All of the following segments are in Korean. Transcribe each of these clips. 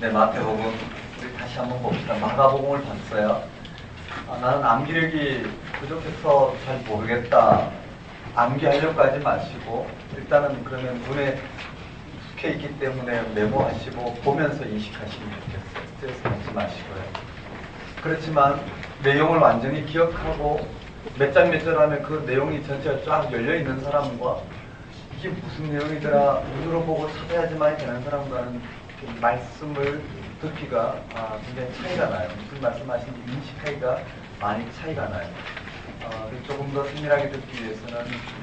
네, 마태복음 우리 다시 한번 봅시다. 마가복음을 봤어요. 나는 암기력이 부족해서 잘 모르겠다. 암기하려고 하지 마시고 일단은 그러면 눈에 익숙해 있기 때문에 메모하시고 보면서 인식하시면 좋겠어요. 스트레스 받지 마시고요. 그렇지만 내용을 완전히 기억하고 몇 장 몇 절 안에 그 내용이 전체가 쫙 열려있는 사람과 이게 무슨 내용이더라 눈으로 보고 찾아야지만 되는 사람과는 말씀을 듣기가 굉장히 차이가 나요. 무슨 말씀하시는지 인식하기가 많이 차이가 나요. 조금 더 세밀하게 듣기 위해서는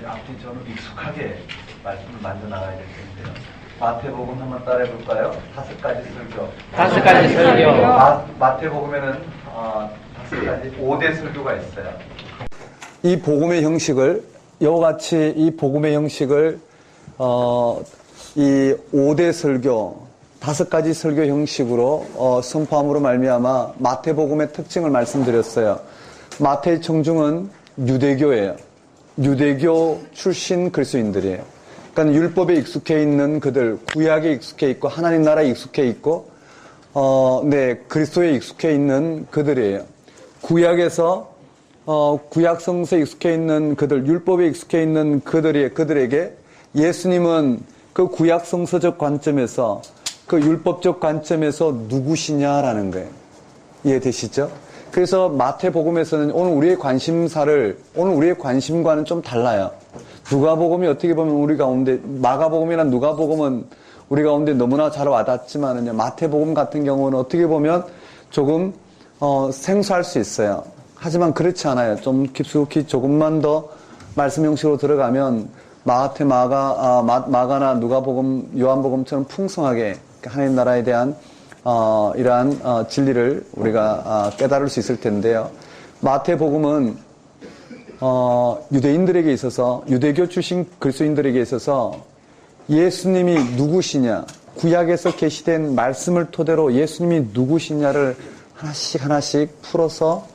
앞뒤 저는 익숙하게 말씀을 만져 나가야 될 텐데요. 마태복음 한번 따라해 볼까요? 5가지 설교. 5가지 설교. 마태복음에는 5가지 5대 설교가 있어요. 이 복음의 형식을 이와 같이 이 복음의 형식을 이 5대 설교 5가지 설교 형식으로 선포함으로 말미암아 마태복음의 특징을 말씀드렸어요. 마태의 청중은 유대교예요. 유대교 출신 그리스도인들이에요. 그러니까 율법에 익숙해 있는 그들, 구약에 익숙해 있고 하나님 나라에 익숙해 있고 그리스도에 익숙해 있는 그들이에요. 구약에서 구약 성서에 익숙해 있는 그들, 율법에 익숙해 있는 그들에게 예수님은 그 구약 성서적 관점에서 그 율법적 관점에서 누구시냐라는 거예요. 이해되시죠? 그래서 마태복음에서는 오늘 우리의 관심과는 좀 달라요. 누가복음이 어떻게 보면 우리 가운데, 마가복음이나 누가복음은 우리 가운데 너무나 잘 와닿지만은요, 마태복음 같은 경우는 어떻게 보면 조금 생소할 수 있어요. 하지만 그렇지 않아요. 좀 깊숙이 조금만 더 말씀 형식으로 들어가면 마가나 누가복음, 요한복음처럼 풍성하게 하나님 나라에 대한 이러한 진리를 우리가 깨달을 수 있을 텐데요. 마태복음은 유대인들에게 있어서, 유대교 출신 그리스도인들에게 있어서 예수님이 누구시냐, 구약에서 계시된 말씀을 토대로 예수님이 누구시냐를 하나씩 풀어서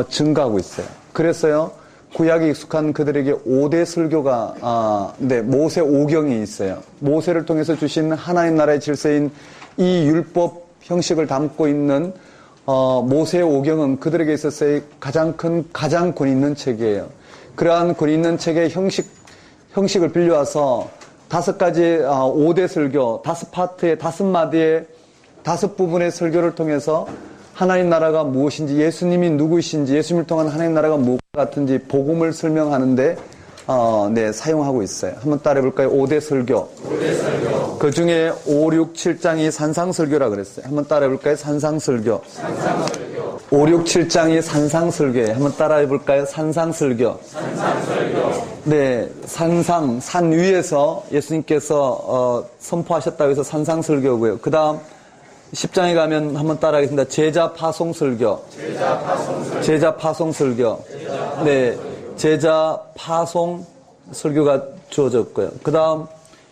증가하고 있어요. 그래서요, 구약에 익숙한 그들에게 5대 설교가, 모세 5경이 있어요. 모세를 통해서 주신 하나님 나라의 질서인 이 율법 형식을 담고 있는, 모세 5경은 그들에게 있어서의 가장 권위 있는 책이에요. 그러한 권위 있는 책의 형식을 빌려와서 5가지, 5대 설교, 5파트의 5마디의 5부분의 설교를 통해서 하나님 나라가 무엇인지, 예수님이 누구이신지, 예수님을 통한 하나님 나라가 무엇 같은지 복음을 설명하는데 사용하고 있어요. 한번 따라해 볼까요? 5대 설교. 그 중에 5, 6, 7장이 산상설교라 그랬어요. 한번 따라해 볼까요? 산상설교. 5, 6, 7장이 산상설교예요. 한번 따라해 볼까요? 산상설교. 네, 산 위에서 예수님께서 선포하셨다고 해서 산상설교고요. 그 다음 10장에 가면 한번 따라하겠습니다. 제자 파송 설교. 네, 제자 파송 설교가 주어졌고요. 그 다음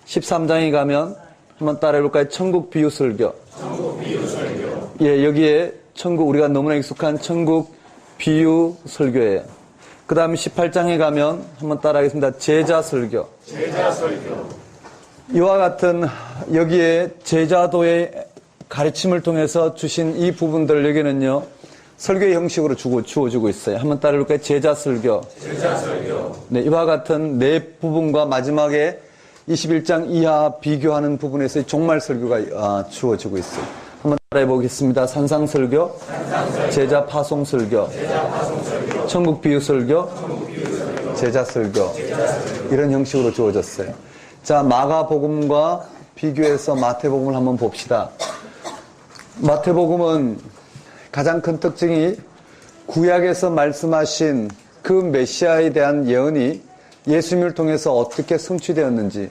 13장에 가면 한번 따라해 볼까요? 천국 비유 설교. 예, 여기에 우리가 너무나 익숙한 천국 비유 설교예요. 그 다음 18장에 가면 한번 따라하겠습니다. 제자 설교. 이와 같은 여기에 제자도의 가르침을 통해서 주신 이 부분들 여기는요, 설교의 형식으로 주어지고 있어요. 한번 따라해볼까요? 제자 설교. 네, 이와 같은 네 부분과 마지막에 21장 이하 비교하는 부분에서 종말 설교가 주어지고 있어요. 한번 따라해보겠습니다. 산상 설교, 제자 파송 설교, 천국 비유 설교, 제자 설교. 이런 형식으로 주어졌어요. 자, 마가복음과 비교해서 마태복음을 한번 봅시다. 마태복음은 가장 큰 특징이 구약에서 말씀하신 그 메시아에 대한 예언이 예수님을 통해서 어떻게 성취되었는지,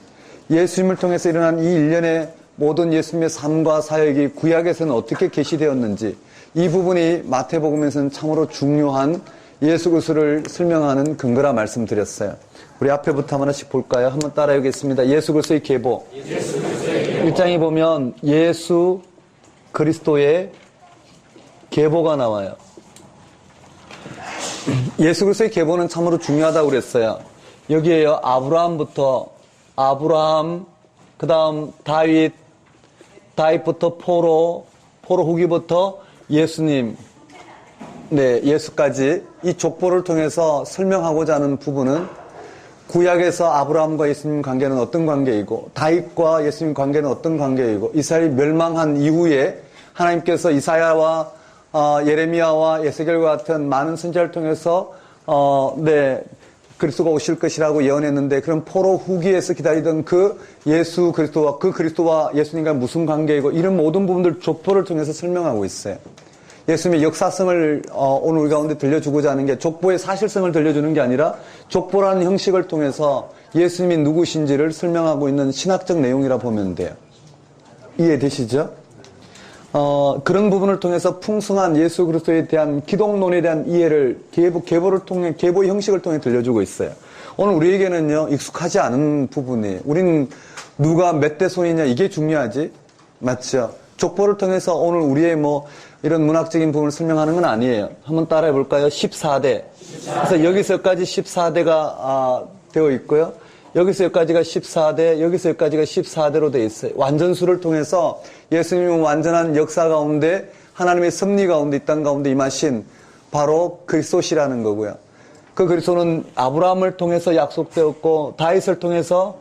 예수님을 통해서 일어난 이 일련의 모든 예수님의 삶과 사역이 구약에서는 어떻게 계시되었는지, 이 부분이 마태복음에서는 참으로 중요한 예수 그리스도를 설명하는 근거라 말씀드렸어요. 우리 앞에부터 하나씩 볼까요? 한번 따라해보겠습니다. 예수 그리스도의 계보. 1장에 보면 예수 그리스도의 계보가 나와요. 예수 그리스도의 계보는 참으로 중요하다고 그랬어요. 여기에요. 아브라함, 그 다음 다윗부터 포로, 포로 후기부터 예수님, 네, 예수까지 이 족보를 통해서 설명하고자 하는 부분은 구약에서 아브라함과 예수님 관계는 어떤 관계이고 다윗과 예수님 관계는 어떤 관계이고 이스라엘이 멸망한 이후에 하나님께서 이사야와 예레미야와 예세겔과 같은 많은 선지자를 통해서 네, 그리스도가 오실 것이라고 예언했는데 그런 포로 후기에서 기다리던 그 예수 그리스도와 그 그리스도와 예수님과 무슨 관계이고 이런 모든 부분들 족보를 통해서 설명하고 있어요. 예수님의 역사성을 오늘 우리 가운데 들려주고자 하는 게 족보의 사실성을 들려주는 게 아니라 족보라는 형식을 통해서 예수님이 누구신지를 설명하고 있는 신학적 내용이라 보면 돼요. 이해되시죠? 그런 부분을 통해서 풍성한 예수 그리스도에 대한 기독론에 대한 이해를 계보를 통해, 계보의 형식을 통해 들려주고 있어요. 오늘 우리에게는요, 익숙하지 않은 부분이에요. 우리는 누가 몇 대 손이냐, 이게 중요하지. 맞죠? 족보를 통해서 오늘 우리의 이런 문학적인 부분을 설명하는 건 아니에요. 한번 따라해 볼까요? 14대. 그래서 여기서까지 14대가 되어 있고요. 여기서 여기까지가 14대, 여기서 여기까지가 14대로 되어 있어요. 완전수를 통해서 예수님은 완전한 역사 가운데 하나님의 섭리 가운데 이 땅 가운데 임하신 바로 그리스도시라는 거고요. 그 그리스도는 아브라함을 통해서 약속되었고 다윗을 통해서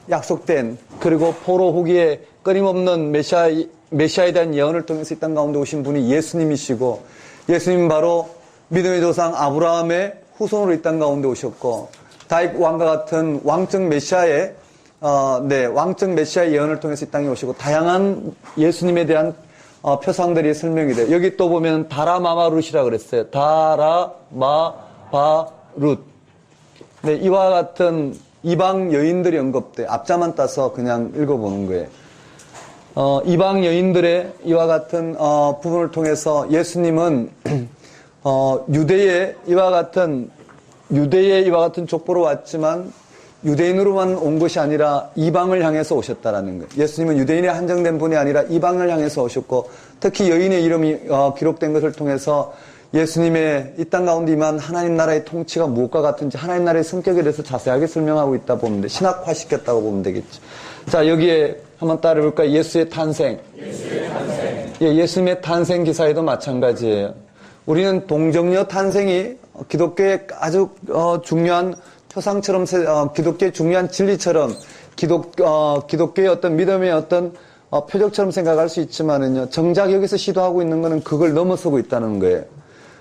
약속된 그리고 포로 후기에 끊임없는 메시아에 대한 예언을 통해서 이 땅 가운데 오신 분이 예수님이시고 예수님은 바로 믿음의 조상 아브라함의 후손으로 이 땅 가운데 오셨고 다윗 왕과 같은 왕적 메시아의 왕적 메시아의 예언을 통해서 이 땅에 오시고 다양한 예수님에 대한 표상들이 설명이 돼요. 여기 또 보면 다라마마룻이라고 그랬어요. 다라마바룻. 네, 이와 같은 이방 여인들이 언급돼요. 앞자만 따서 그냥 읽어보는 거예요. 이방 여인들의 이와 같은 부분을 통해서 예수님은 유대의 이와 같은 족보로 왔지만 유대인으로만 온 것이 아니라 이방을 향해서 오셨다라는 거예요. 예수님은 유대인에 한정된 분이 아니라 이방을 향해서 오셨고 특히 여인의 이름이 기록된 것을 통해서 예수님의 이 땅 가운데 임한 하나님 나라의 통치가 무엇과 같은지 하나님 나라의 성격에 대해서 자세하게 설명하고 있다 보면 돼. 신학화시켰다고 보면 되겠죠. 자, 여기에 한번 따라해볼까요? 예수의 탄생. 예, 예수님의 탄생 기사에도 마찬가지예요. 우리는 동정녀 탄생이 기독교의 아주 중요한 표상처럼 기독교의 중요한 진리처럼 기독교의 어떤 믿음의 어떤 표적처럼 생각할 수 있지만은요, 정작 여기서 시도하고 있는 것은 그걸 넘어서고 있다는 거예요.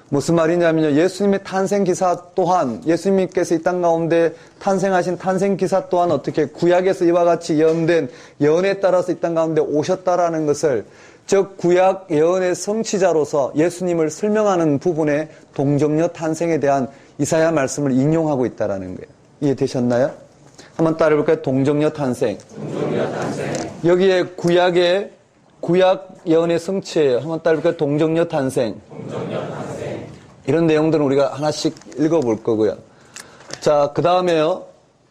무슨 말이냐면요, 예수님의 탄생 기사 또한 예수님께서 이 땅 가운데 탄생하신 탄생 기사 또한 어떻게 구약에서 이와 같이 예언된 예언에 따라서 이 땅 가운데 오셨다라는 것을 즉 구약 예언의 성취자로서 예수님을 설명하는 부분에 동정녀 탄생에 대한 이사야 말씀을 인용하고 있다라는 거예요. 이해되셨나요? 한번 따라해볼까요? 동정녀 탄생. 여기에 구약 예언의 성취예요. 한번 따라해볼까요? 동정녀 탄생. 이런 내용들은 우리가 하나씩 읽어볼 거고요. 자, 그 다음에요.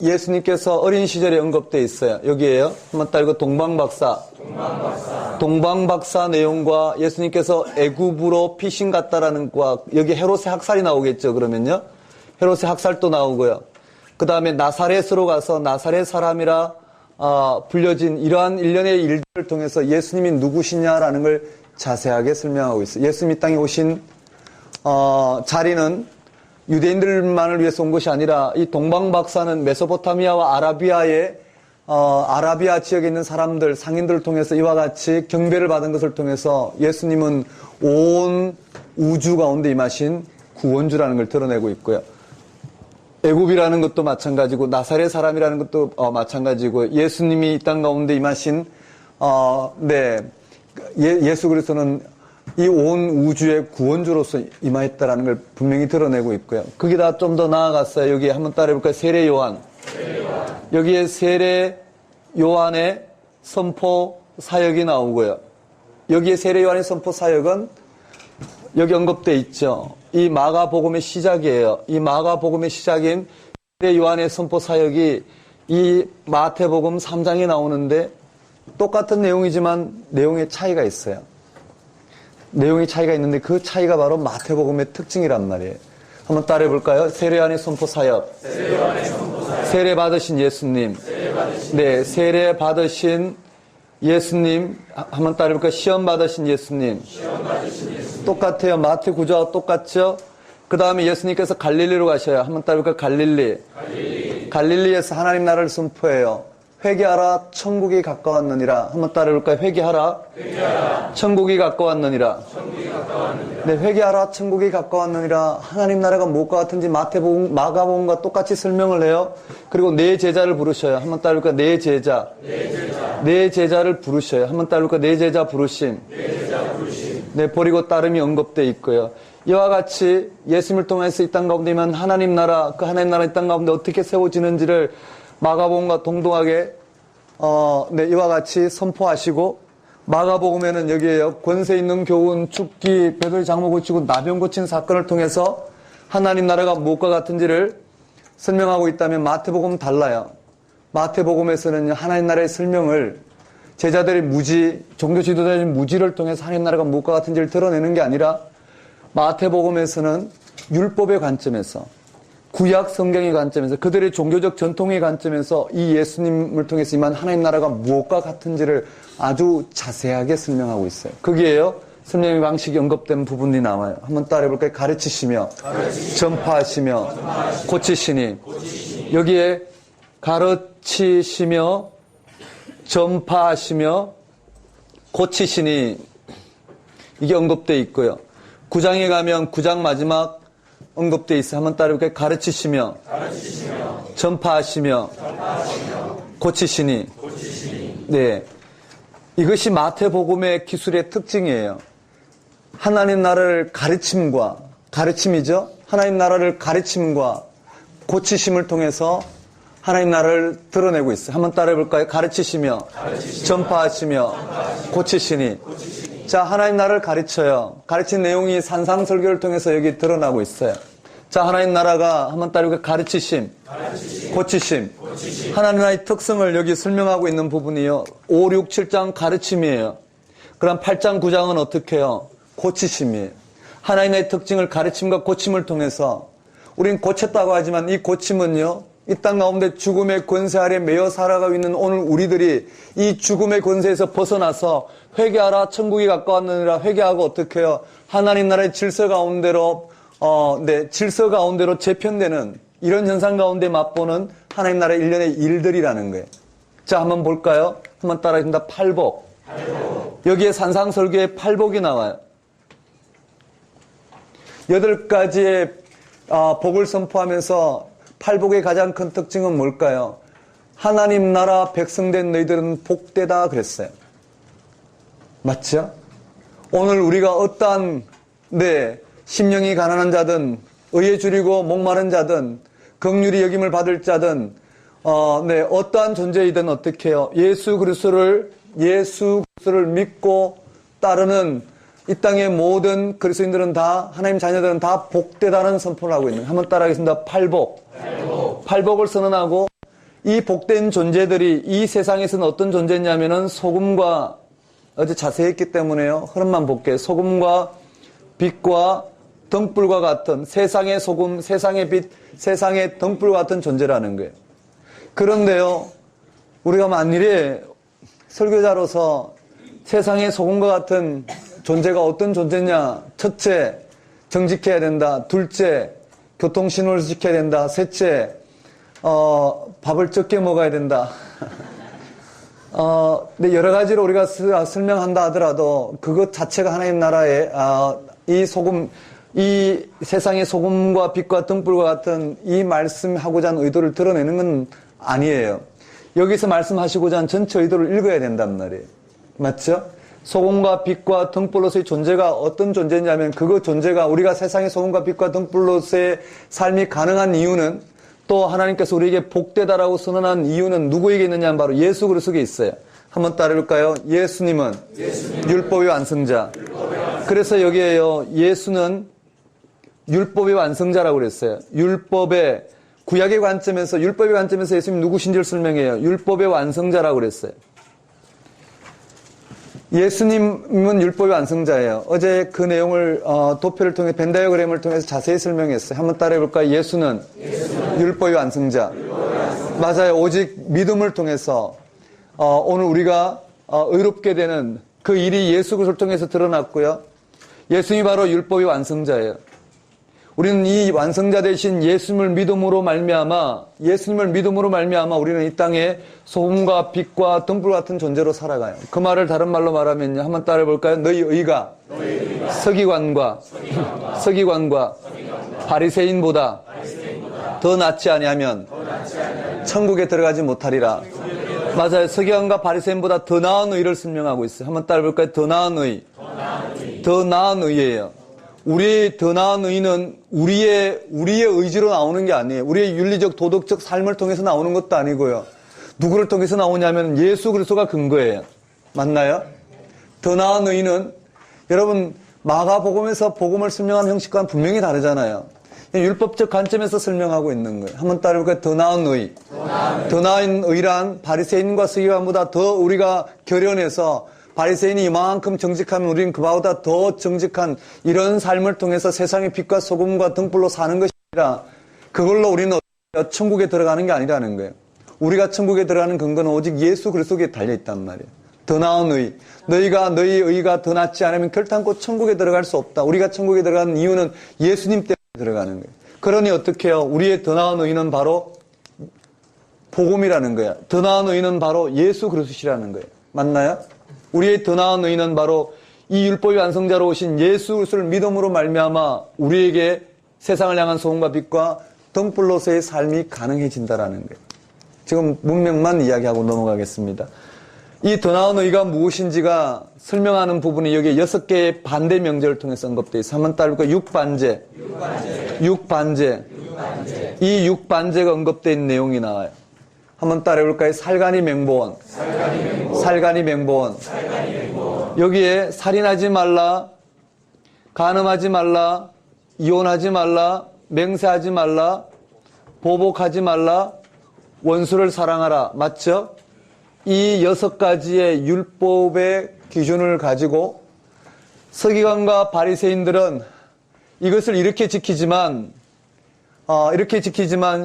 예수님께서 어린 시절에 언급되어 있어요. 여기에요. 한번 따르고 동방박사 내용과 예수님께서 애굽으로 피신 갔다라는 과 여기 헤롯의 학살이 나오겠죠. 그러면요. 헤롯의 학살도 나오고요. 그 다음에 나사렛으로 가서 나사렛 사람이라 불려진 이러한 일련의 일들을 통해서 예수님이 누구시냐라는 걸 자세하게 설명하고 있어요. 예수님이 땅에 오신 자리는 유대인들만을 위해서 온 것이 아니라 이 동방박사는 메소포타미아와 아라비아 지역에 있는 사람들, 상인들을 통해서 이와 같이 경배를 받은 것을 통해서 예수님은 온 우주 가운데 임하신 구원주라는 걸 드러내고 있고요. 애굽이라는 것도 마찬가지고 나사렛 사람이라는 것도 마찬가지고 예수님이 이 땅 가운데 임하신 예수 그리스도는 이 온 우주의 구원주로서 임하였다라는 걸 분명히 드러내고 있고요. 거기다 좀 더 나아갔어요. 여기 한번 따라해볼까요? 세례 요한. 여기에 세례 요한의 선포 사역이 나오고요. 여기에 세례 요한의 선포 사역은 여기 언급되어 있죠. 이 마가복음의 시작이에요. 이 마가복음의 시작인 세례 요한의 선포 사역이 이 마태복음 3장에 나오는데 똑같은 내용이지만 내용의 차이가 있어요. 내용의 차이가 있는데 그 차이가 바로 마태복음의 특징이란 말이에요. 한번 따라해 볼까요? 세례 요한의 선포 사역. 세례 받으신 예수님. 네, 세례 받으신 예수님, 한번 따라해볼까요? 시험 받으신 예수님. 똑같아요. 마태 9조와 똑같죠? 그 다음에 예수님께서 갈릴리로 가셔요. 한번 따라해볼까요? 갈릴리에서 하나님 나라를 선포해요. 회개하라, 천국이 가까웠느니라. 한번 따라해볼까요? 회개하라. 천국이 가까웠느니라. 네, 회개하라, 천국이 가까웠느니라. 하나님 나라가 무엇과 같은지 마태복음, 마가복음과 똑같이 설명을 해요. 그리고 네 제자를 부르셔요. 한번 따라해볼까요? 네 제자. 네 제자를 부르셔요. 한번 따라해볼까요? 네 제자 부르심. 네, 버리고 따름이 언급되어 있고요. 이와 같이 예수님을 통해서 이 땅 가운데 임한 하나님 나라, 그 하나님 나라 이 땅 가운데 어떻게 세워지는지를 마가복음과 동등하게 네, 이와 같이 선포하시고, 마가복음에는 여기에요. 권세 있는 교훈, 죽기, 베드로의 장모 고치고 나병 고친 사건을 통해서 하나님 나라가 무엇과 같은지를 설명하고 있다면 마태복음은 달라요. 마태복음에서는 하나님 나라의 설명을 제자들의 무지, 종교 지도자의 무지를 통해서 하나님 나라가 무엇과 같은지를 드러내는 게 아니라 마태복음에서는 율법의 관점에서, 구약 성경의 관점에서, 그들의 종교적 전통의 관점에서 이 예수님을 통해서 임한 하나님 나라가 무엇과 같은지를 아주 자세하게 설명하고 있어요. 거기에요. 설명의 방식이 언급된 부분이 나와요. 한번 따라해볼까요? 가르치시며, 전파하시며, 고치시니. 여기에 가르치시며, 전파하시며, 고치시니. 이게 언급되어 있고요. 9장에 가면 9장 마지막 언급되어 있어요. 한번 따라해볼까요? 가르치시며, 전파하시며, 고치시니. 네. 이것이 마태복음의 기술의 특징이에요. 하나님 나라를 가르침이죠. 하나님 나라를 가르침과 고치심을 통해서 하나님 나라를 드러내고 있어요. 한번 따라해볼까요? 가르치시며, 전파하시며, 고치시니. 자, 하나님 나라를 가르쳐요. 가르친 내용이 산상설교를 통해서 여기 드러나고 있어요. 자, 하나님 나라가 한번 따르고 가르치심, 고치심. 하나님 나라의 특성을 여기 설명하고 있는 부분이요. 5, 6, 7장 가르침이에요. 그럼 8장, 9장은 어떻게 해요? 고치심이에요. 하나님 나라의 특징을 가르침과 고침을 통해서 우린 고쳤다고 하지만 이 고침은요, 이 땅 가운데 죽음의 권세 아래 매여 살아가고 있는 오늘 우리들이 이 죽음의 권세에서 벗어나서 회개하라, 천국이 가까웠느니라. 회개하고 어떻게 해요? 하나님 나라의 질서 가운데로 질서 가운데로 재편되는 이런 현상 가운데 맛보는 하나님 나라의 일련의 일들이라는 거예요. 자, 한번 볼까요? 한번 따라해줍니다. 팔복. 여기에 산상설교의 팔복이 나와요. 8가지의 복을 선포하면서 팔복의 가장 큰 특징은 뭘까요? 하나님 나라 백성된 너희들은 복되다 그랬어요. 맞죠? 오늘 우리가 어떠한 심령이 가난한 자든 의에 줄이고 목마른 자든 긍휼히 여김을 받을 자든 어떠한 존재이든 어떻게 해요? 예수 그리스도를 믿고 따르는 이 땅의 모든 그리스도인들은 다, 하나님 자녀들은 다 복되다는 선포를 하고 있는 거예요. 한번 따라하겠습니다. 팔복을 선언하고, 이 복된 존재들이 이 세상에서는 어떤 존재냐면은 소금과, 어제 자세히 했기 때문에요. 흐름만 볼게요. 소금과 빛과 등불과 같은 세상의 소금, 세상의 빛, 세상의 등불과 같은 존재라는 거예요. 그런데요, 우리가 만일에 설교자로서 세상의 소금과 같은 존재가 어떤 존재냐? 첫째, 정직해야 된다. 둘째, 교통신호를 지켜야 된다. 셋째, 밥을 적게 먹어야 된다. 근데 여러 가지로 우리가 설명한다 하더라도 그것 자체가 하나님 나라의 이 세상의 소금과 빛과 등불과 같은 이 말씀하고자 하는 의도를 드러내는 건 아니에요. 여기서 말씀하시고자 하는 전체 의도를 읽어야 된단 말이에요. 맞죠? 소금과 빛과 등불로서의 존재가 어떤 존재냐면 그 존재가 우리가 세상의 소금과 빛과 등불로서의 삶이 가능한 이유는 또 하나님께서 우리에게 복되다라고 선언한 이유는 누구에게 있느냐면 바로 예수 그리스도에 있어요. 한번 따라해볼까요? 예수님은 율법의 완성자. 그래서 여기에요. 예수는 율법의 완성자라고 그랬어요. 율법의 구약의 관점에서 예수님 누구신지를 설명해요. 율법의 완성자라고 그랬어요. 예수님은 율법의 완성자예요. 어제 그 내용을 도표를 통해 벤다이어그램을 통해서 자세히 설명했어요. 한번 따라해볼까요? 예수는 율법의 완성자. 맞아요. 오직 믿음을 통해서 오늘 우리가 의롭게 되는 그 일이 예수 그리스도를 통해서 드러났고요. 예수님이 바로 율법의 완성자예요. 우리는 이 완성자 되신 예수님을 믿음으로 말미암아 우리는 이 땅에 소금과 빛과 등불 같은 존재로 살아가요. 그 말을 다른 말로 말하면요. 한번 따라해 볼까요? 너희 의가 서기관과 바리새인보다 더 낫지 아니하면 천국에 들어가지 못하리라. 맞아요. 서기관과 바리새인보다 더 나은 의를 설명하고 있어요. 한번 따라해 볼까요? 더 나은 의. 더 나은 의예요. 우리의 더 나은 의는 우리의 의지로 나오는 게 아니에요. 우리의 윤리적 도덕적 삶을 통해서 나오는 것도 아니고요. 누구를 통해서 나오냐면 예수 그리스도가 근거예요. 맞나요? 더 나은 의는 여러분 마가복음에서 복음을 설명하는 형식과는 분명히 다르잖아요. 율법적 관점에서 설명하고 있는 거예요. 한번 따라해볼까요? 더 나은 의. 더 나은 의란 바리새인과 서기관보다 더 우리가 결연해서 바리새인이 이만큼 정직하면 우리는 그보다 더 정직한 이런 삶을 통해서 세상의 빛과 소금과 등불로 사는 것이 아니라 그걸로 우리는 천국에 들어가는 게 아니라는 거예요. 우리가 천국에 들어가는 근거는 오직 예수 그리스도에 달려있단 말이에요. 더 나은 의. 너희 의가 더 낫지 않으면 결단코 천국에 들어갈 수 없다. 우리가 천국에 들어가는 이유는 예수님 때문에 들어가는 거예요. 그러니 어떻게 해요? 우리의 더 나은 의는 바로 복음이라는 거야. 더 나은 의는 바로 예수 그리스도시라는 거예요. 맞나요? 우리의 더 나은 의는 바로 이 율법의 완성자로 오신 예수 그리스도를 믿음으로 말미암아 우리에게 세상을 향한 소금과 빛과 등불로서의 삶이 가능해진다라는 거예요. 지금 문맥만 이야기하고 넘어가겠습니다. 이 더 나은 의가 무엇인지가 설명하는 부분이 여기 6개의 반대 명제를 통해서 언급되어 있어요. 한번 따라볼까요? 육반제. 이 육반제가 언급되어 있는 내용이 나와요. 한번 따라해볼까요? 살간이 맹보원. 여기에 살인하지 말라, 간음하지 말라, 이혼하지 말라, 맹세하지 말라, 보복하지 말라, 원수를 사랑하라. 맞죠? 이 6가지의 율법의 기준을 가지고 서기관과 바리새인들은 이것을 이렇게 지키지만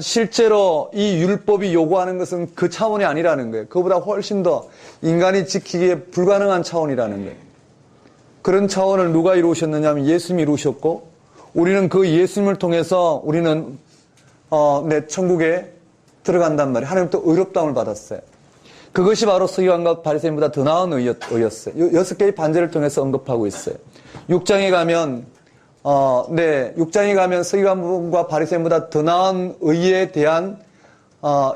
실제로 이 율법이 요구하는 것은 그 차원이 아니라는 거예요. 그보다 훨씬 더 인간이 지키기에 불가능한 차원이라는 거예요. 그런 차원을 누가 이루셨느냐 하면 예수님이 이루셨고 우리는 그 예수님을 통해서 우리는 천국에 들어간단 말이에요. 하나님 또 의롭다움을 받았어요. 그것이 바로 서기관과 바리새인보다 더 나은 의였어요. 6개의 반제를 통해서 언급하고 있어요. 6장에 가면 서기관과 바리새인보다 더 나은 의에 대한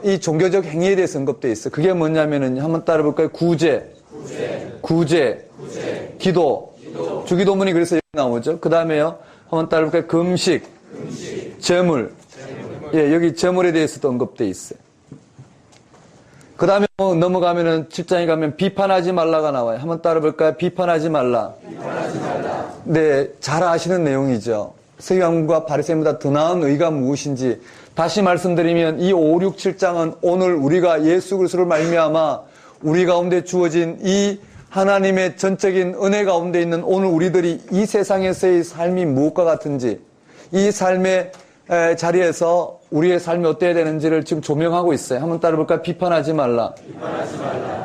이 종교적 행위에 대해서 언급되어 있어요. 그게 뭐냐면은 한번 따라볼까요? 구제, 기도, 주기도문이 그래서 여기 나오죠. 그 다음에요. 한번 따라볼까요? 금식, 제물. 예, 여기 제물에 대해서도 언급되어 있어요. 그 다음에 넘어가면은 7장에 가면 비판하지 말라가 나와요. 한번 따라볼까요? 비판하지 말라. 네, 잘 아시는 내용이죠. 서기관과 바리새인보다 더 나은 의가 무엇인지 다시 말씀드리면 이 5, 6, 7장은 오늘 우리가 예수 그리스도를 말미암아 우리 가운데 주어진 이 하나님의 전적인 은혜 가운데 있는 오늘 우리들이 이 세상에서의 삶이 무엇과 같은지 이 삶의 자리에서 우리의 삶이 어때야 되는지를 지금 조명하고 있어요. 한번 따라볼까요? 비판하지 말라.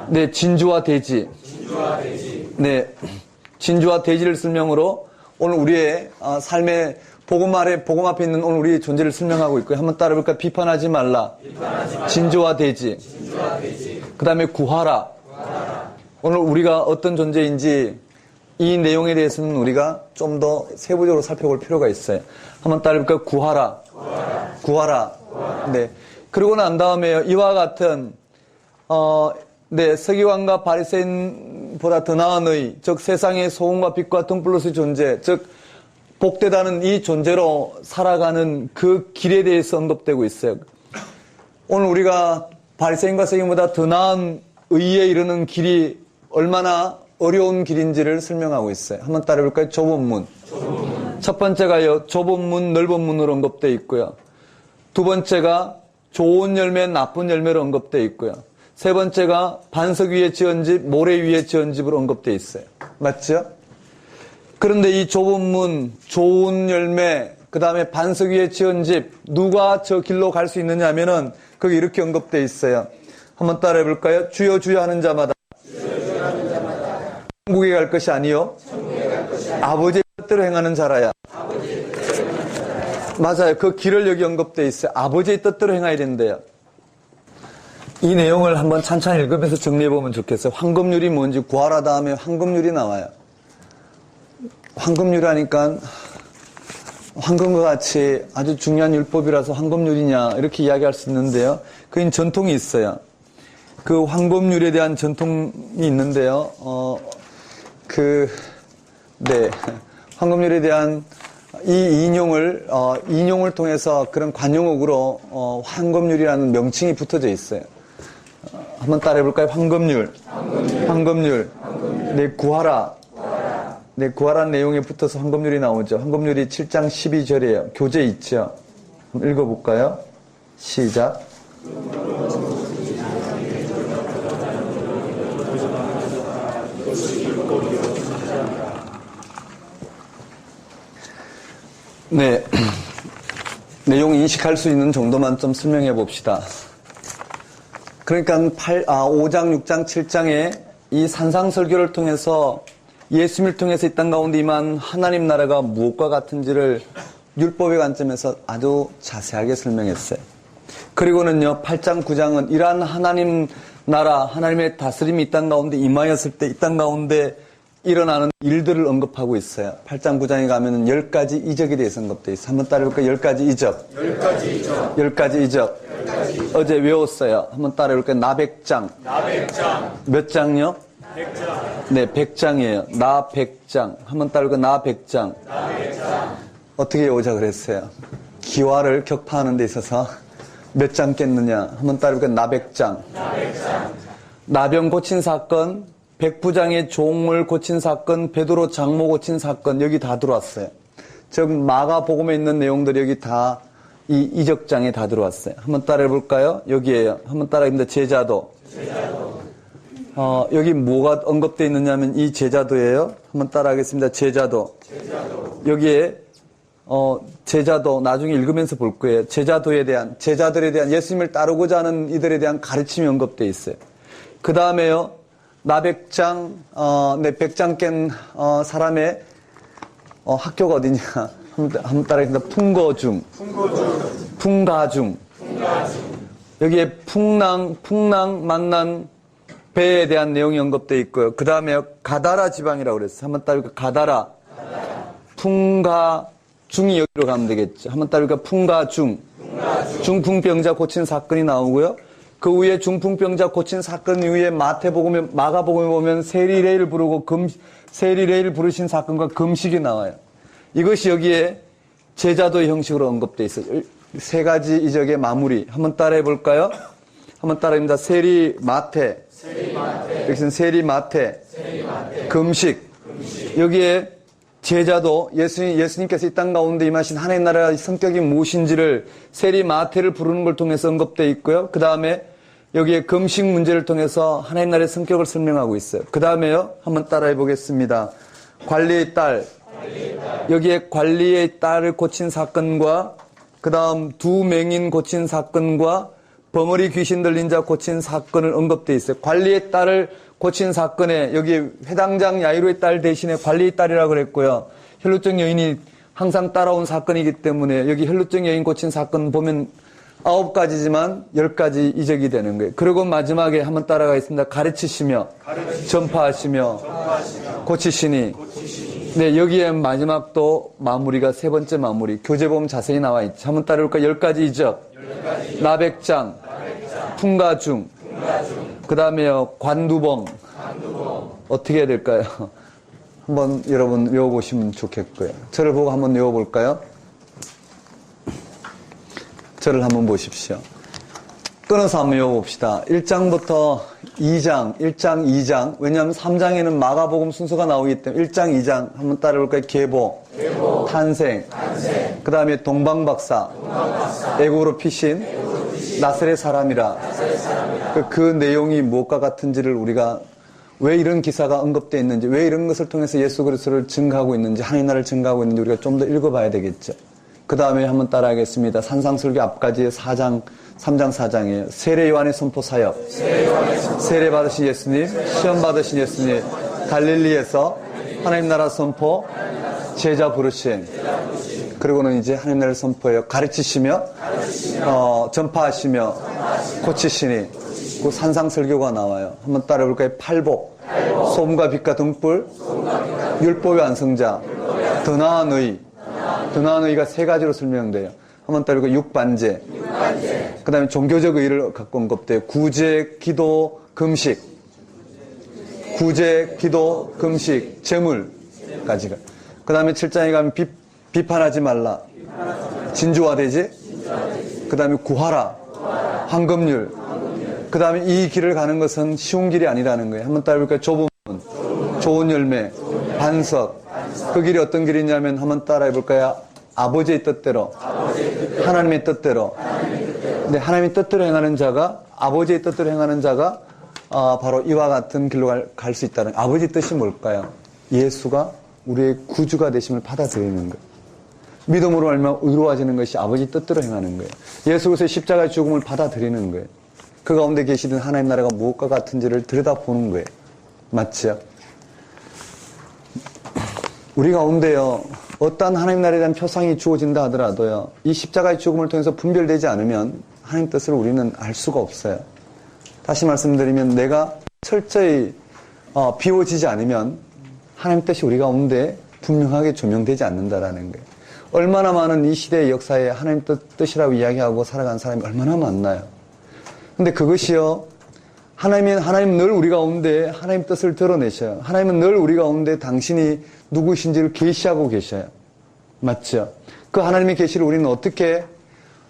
네, 진주와 대지. 네, 진주와 대지를 설명으로 오늘 우리의 삶의 복음 앞에 있는 오늘 우리의 존재를 설명하고 있고요. 한번 따라볼까요? 비판하지 말라. 진주와 대지. 그 다음에 구하라. 오늘 우리가 어떤 존재인지 이 내용에 대해서는 우리가 좀 더 세부적으로 살펴볼 필요가 있어요. 한번 따라볼까요? 구하라. 네. 그러고 난 다음에 이와 같은 서기관과 바리새인보다 더 나은 의, 즉 세상의 소금과 빛과 등불로서의 존재, 즉 복되다는 이 존재로 살아가는 그 길에 대해서 언급되고 있어요. 오늘 우리가 바리새인과 서기관보다 더 나은 의에 이르는 길이 얼마나 어려운 길인지를 설명하고 있어요. 한번 따라해볼까요? 좁은 문. 첫 번째가요, 좁은 문, 넓은 문으로 언급되어 있고요. 두 번째가 좋은 열매, 나쁜 열매로 언급되어 있고요. 세 번째가 반석 위에 지은 집, 모래 위에 지은 집으로 언급되어 있어요. 맞죠? 그런데 이 좁은 문, 좋은 열매, 그 다음에 반석 위에 지은 집, 누가 저 길로 갈 수 있느냐 하면은 거기 이렇게 언급되어 있어요. 한번 따라해볼까요? 주여 주여 하는 자마다 천국에 갈 것이 아니요 아버지의 뜻대로 행하는 자라야. 맞아요. 그 길을 여기 언급되어 있어요. 아버지의 뜻대로 행해야 된대요. 이 내용을 한번 찬찬히 읽으면서 정리해보면 좋겠어요. 황금률이 뭔지 구하라 다음에 황금률이 나와요. 황금률 하니까 황금과 같이 아주 중요한 율법이라서 황금률이냐 이렇게 이야기할 수 있는데요. 그건 전통이 있어요. 그 황금률에 대한 전통이 있는데요. 황금률에 대한 이 인용을 통해서 그런 관용어구로 황금률이라는 명칭이 붙어져 있어요. 한번 따라해볼까요? 황금률. 네, 구하라. 네, 구하라는 내용에 붙어서 황금률이 나오죠. 황금률이 7장 12절이에요. 교재 있죠. 한번 읽어볼까요? 시작. 네. 내용 인식할 수 있는 정도만 좀 설명해 봅시다. 그러니까 5장, 6장, 7장에 이 산상설교를 통해서 예수님을 통해서 이 땅 가운데 임한 하나님 나라가 무엇과 같은지를 율법의 관점에서 아주 자세하게 설명했어요. 그리고는요, 8장, 9장은 이러한 하나님 나라, 하나님의 다스림이 이 땅 가운데 임하였을 때 이 땅 가운데 일어나는 일들을 언급하고 있어요. 8장, 9장에 가면은 10가지 이적에 대해서 언급되어 있어요. 한번 따라해볼까요? 10가지 이적. 10가지 이적. 어제 외웠어요. 한번 따라해볼까요? 나백장. 몇 장요? 100장. 네, 100장이에요. 나 100장. 한번 따라해볼까요? 나 100장. 어떻게 외우자 그랬어요? 기와를 격파하는 데 있어서 몇 장 깼느냐? 한번 따라해볼까요? 나 100장. 나병 고친 사건, 백부장의 종을 고친 사건, 베드로 장모 고친 사건, 여기 다 들어왔어요. 즉 마가복음에 있는 내용들이 여기 다 이 이적장에 다 들어왔어요. 한번 따라해볼까요? 여기에요. 한번 따라해봅니다. 제자도. 여기 뭐가 언급되어 있느냐면 이 제자도예요. 한번 따라하겠습니다. 제자도. 여기에 제자도 나중에 읽으면서 볼 거예요. 제자들에 대한 예수님을 따르고자 하는 이들에 대한 가르침이 언급되어 있어요. 그 다음에요. 나백장, 100장 깬 사람의 학교가 어디냐? 한번 따라하겠습니다. 풍가중. 여기에 풍랑 만난 배에 대한 내용이 언급되어 있고요. 그 다음에 가다라 지방이라고 그랬어요. 한번 따라해볼까요? 가다라. 풍가중이 여기로 가면 되겠죠. 한번 따라해볼까요? 풍가중. 중풍병자 고친 사건이 나오고요. 그 후에 중풍병자 고친 사건 이후에 마가복음에 보면 세리레이를 부르고 세리레이를 부르신 사건과 금식이 나와요. 이것이 여기에 제자도의 형식으로 언급되어 있어요. 세 가지 이적의 마무리. 한번 따라해 볼까요? 한번 따라합니다. 세리마테. 여기서는 세리마테. 금식. 여기에 제자도 예수님께서 이 땅 가운데 임하신 하나님 나라의 성격이 무엇인지를 세리마테를 부르는 걸 통해서 언급되어 있고요. 그 다음에 여기에 금식 문제를 통해서 하나님 나라의 성격을 설명하고 있어요. 그 다음에요. 한번 따라해 보겠습니다. 관리의 딸. 여기에 관리의 딸을 고친 사건과 그 다음 두 맹인 고친 사건과 벙어리 귀신 들린 자 고친 사건을 언급되어 있어요. 관리의 딸을 고친 사건에 여기 회당장 야이로의 딸 대신에 관리의 딸이라고 그랬고요. 혈루증 여인이 항상 따라온 사건이기 때문에 여기 혈루증 여인 고친 사건 보면 9가지지만 10가지 이적이 되는 거예요. 그리고 마지막에 한번 따라가겠습니다. 가르치시며 전파하시며 고치시니. 네, 여기에 마지막 또 마무리가 세 번째 마무리. 교재 보면 자세히 나와 있죠. 한번 따라올까요? 10가지 이적. 나백장. 풍가중. 그 다음에요. 관두봉. 어떻게 해야 될까요? 한번 여러분 외워보시면 좋겠고요. 저를 보고 한번 외워볼까요? 저를 한번 보십시오. 끊어서 한번 외워봅시다. 1장부터 2장, 1장, 2장. 왜냐하면 3장에는 마가복음 순서가 나오기 때문에 1장, 2장 한번 따라볼까요? 계보, 탄생. 그 다음에 동방박사, 애국으로 피신, 나사렛 사람이라. 그 내용이 무엇과 같은지를 우리가 왜 이런 기사가 언급되어 있는지, 왜 이런 것을 통해서 예수 그리스도를 증거하고 있는지, 하나님 나라를 증거하고 있는지 우리가 좀 더 읽어봐야 되겠죠. 그 다음에 한번 따라하겠습니다. 산상설교 앞까지의 3장 4장이에요. 세례 요한의 선포 사역. 세례 받으신 예수님, 시험 받으신 예수님, 갈릴리에서 하나님 나라 선포, 제자 부르심. 그리고는 이제 하나님 나라를 선포해요. 가르치시며, 전파하시며, 고치시니. 그 산상설교가 나와요. 한번 따라해볼까요? 팔복, 소금과 빛과 등불, 율법의 완성자, 더 나은 의. 더 나은 의가 세 가지로 설명돼요. 한번 따라해볼까요? 육반제. 그 다음에 종교적 의의를 갖고 온 것들. 구제, 기도, 금식. 구제, 기도, 금식, 재물까지가. 그 다음에 7장에 가면 비판하지 말라. 진주화되지. 그 다음에 구하라. 황금률. 그 다음에 이 길을 가는 것은 쉬운 길이 아니라는 거예요. 한번 따라해볼까요? 좁은 문, 좋은 열매, 반석. 그 길이 어떤 길이냐면 한번 따라해볼까요? 아버지의 뜻대로, 하나님의 뜻대로. 근데 하나님의 뜻대로 행하는 자가, 아버지의 뜻대로 행하는 자가 바로 이와 같은 길로 갈 수 있다는. 아버지 뜻이 뭘까요? 예수가 우리의 구주가 되심을 받아들이는 거예요. 믿음으로 얼마나 의로워지는 것이 아버지 뜻대로 행하는 거예요. 예수 그리스도의 십자가의 죽음을 받아들이는 거예요. 그 가운데 계시던 하나님 나라가 무엇과 같은지를 들여다보는 거예요. 맞죠? 우리 가운데요, 어떠한 하나님 나라에 대한 표상이 주어진다 하더라도요, 이 십자가의 죽음을 통해서 분별되지 않으면 하나님 뜻을 우리는 알 수가 없어요. 다시 말씀드리면 내가 철저히 비워지지 않으면 하나님 뜻이 우리 가운데 분명하게 조명되지 않는다라는 거예요. 얼마나 많은 이 시대의 역사에 하나님 뜻이라고 이야기하고 살아가는 사람이 얼마나 많나요? 근데 그것이요, 하나님은 늘 우리 가운데 하나님 뜻을 드러내셔요. 하나님은 늘 우리 가운데 당신이 누구신지를 계시하고 계셔요. 맞죠? 그 하나님의 계시를 우리는 어떻게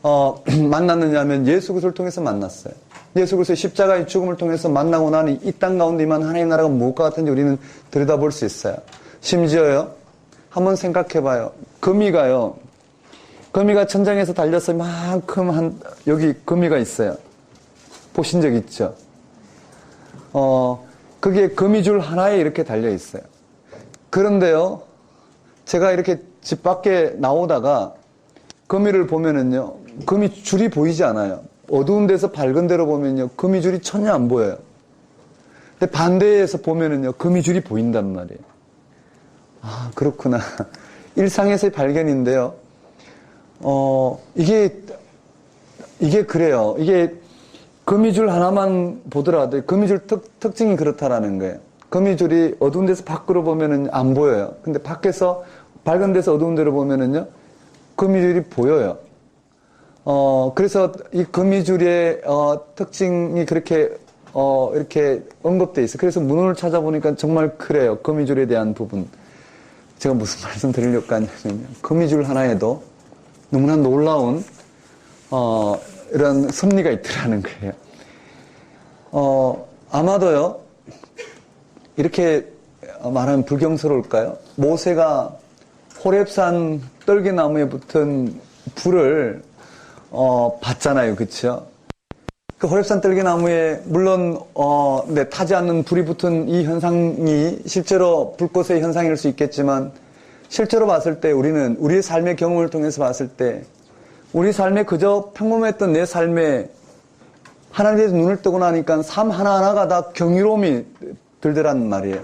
만났느냐 하면 예수 그리스도를 통해서 만났어요. 예수 그리스도의 십자가의 죽음을 통해서 만나고 나니 이 땅 가운데 임한 하나님 나라가 무엇과 같은지 우리는 들여다볼 수 있어요. 심지어요, 한번 생각해봐요. 거미가 천장에서 달려서 이만큼 여기 거미가 있어요. 보신 적 있죠? 그게 거미줄 하나에 이렇게 달려 있어요. 그런데요, 제가 이렇게 집 밖에 나오다가 거미를 보면은요, 거미줄이 보이지 않아요. 어두운 데서 밝은 데로 보면요, 거미줄이 전혀 안 보여요. 근데 반대에서 보면은요, 거미줄이 보인단 말이에요. 아, 그렇구나. 일상에서의 발견인데요. 이게 그래요. 이게 거미줄 하나만 보더라도 거미줄 특징이 그렇다라는 거예요. 거미줄이 어두운 데서 밖으로 보면은 안 보여요. 근데 밖에서 밝은 데서 어두운 데로 보면은요, 거미줄이 보여요. 그래서 이 거미줄의 특징이 그렇게 이렇게 언급돼 있어요. 그래서 문헌을 찾아보니까 정말 그래요. 거미줄에 대한 부분. 제가 무슨 말씀 드리려고 하냐면요, 거미줄 하나에도 너무나 놀라운 이런 섭리가 있더라는 거예요. 아마도요, 이렇게 말하면 불경스러울까요? 모세가 호렙산 떨기나무에 붙은 불을 봤잖아요, 그렇죠? 그 호렙산 떨기나무에 물론 타지 않는 불이 붙은 이 현상이 실제로 불꽃의 현상일 수 있겠지만, 실제로 봤을 때 우리는 우리의 삶의 경험을 통해서 봤을 때 우리 삶에 그저 평범했던 내 삶에 하나님에 대해서 눈을 뜨고 나니까 삶 하나하나가 다 경이로움이 들더란 말이에요.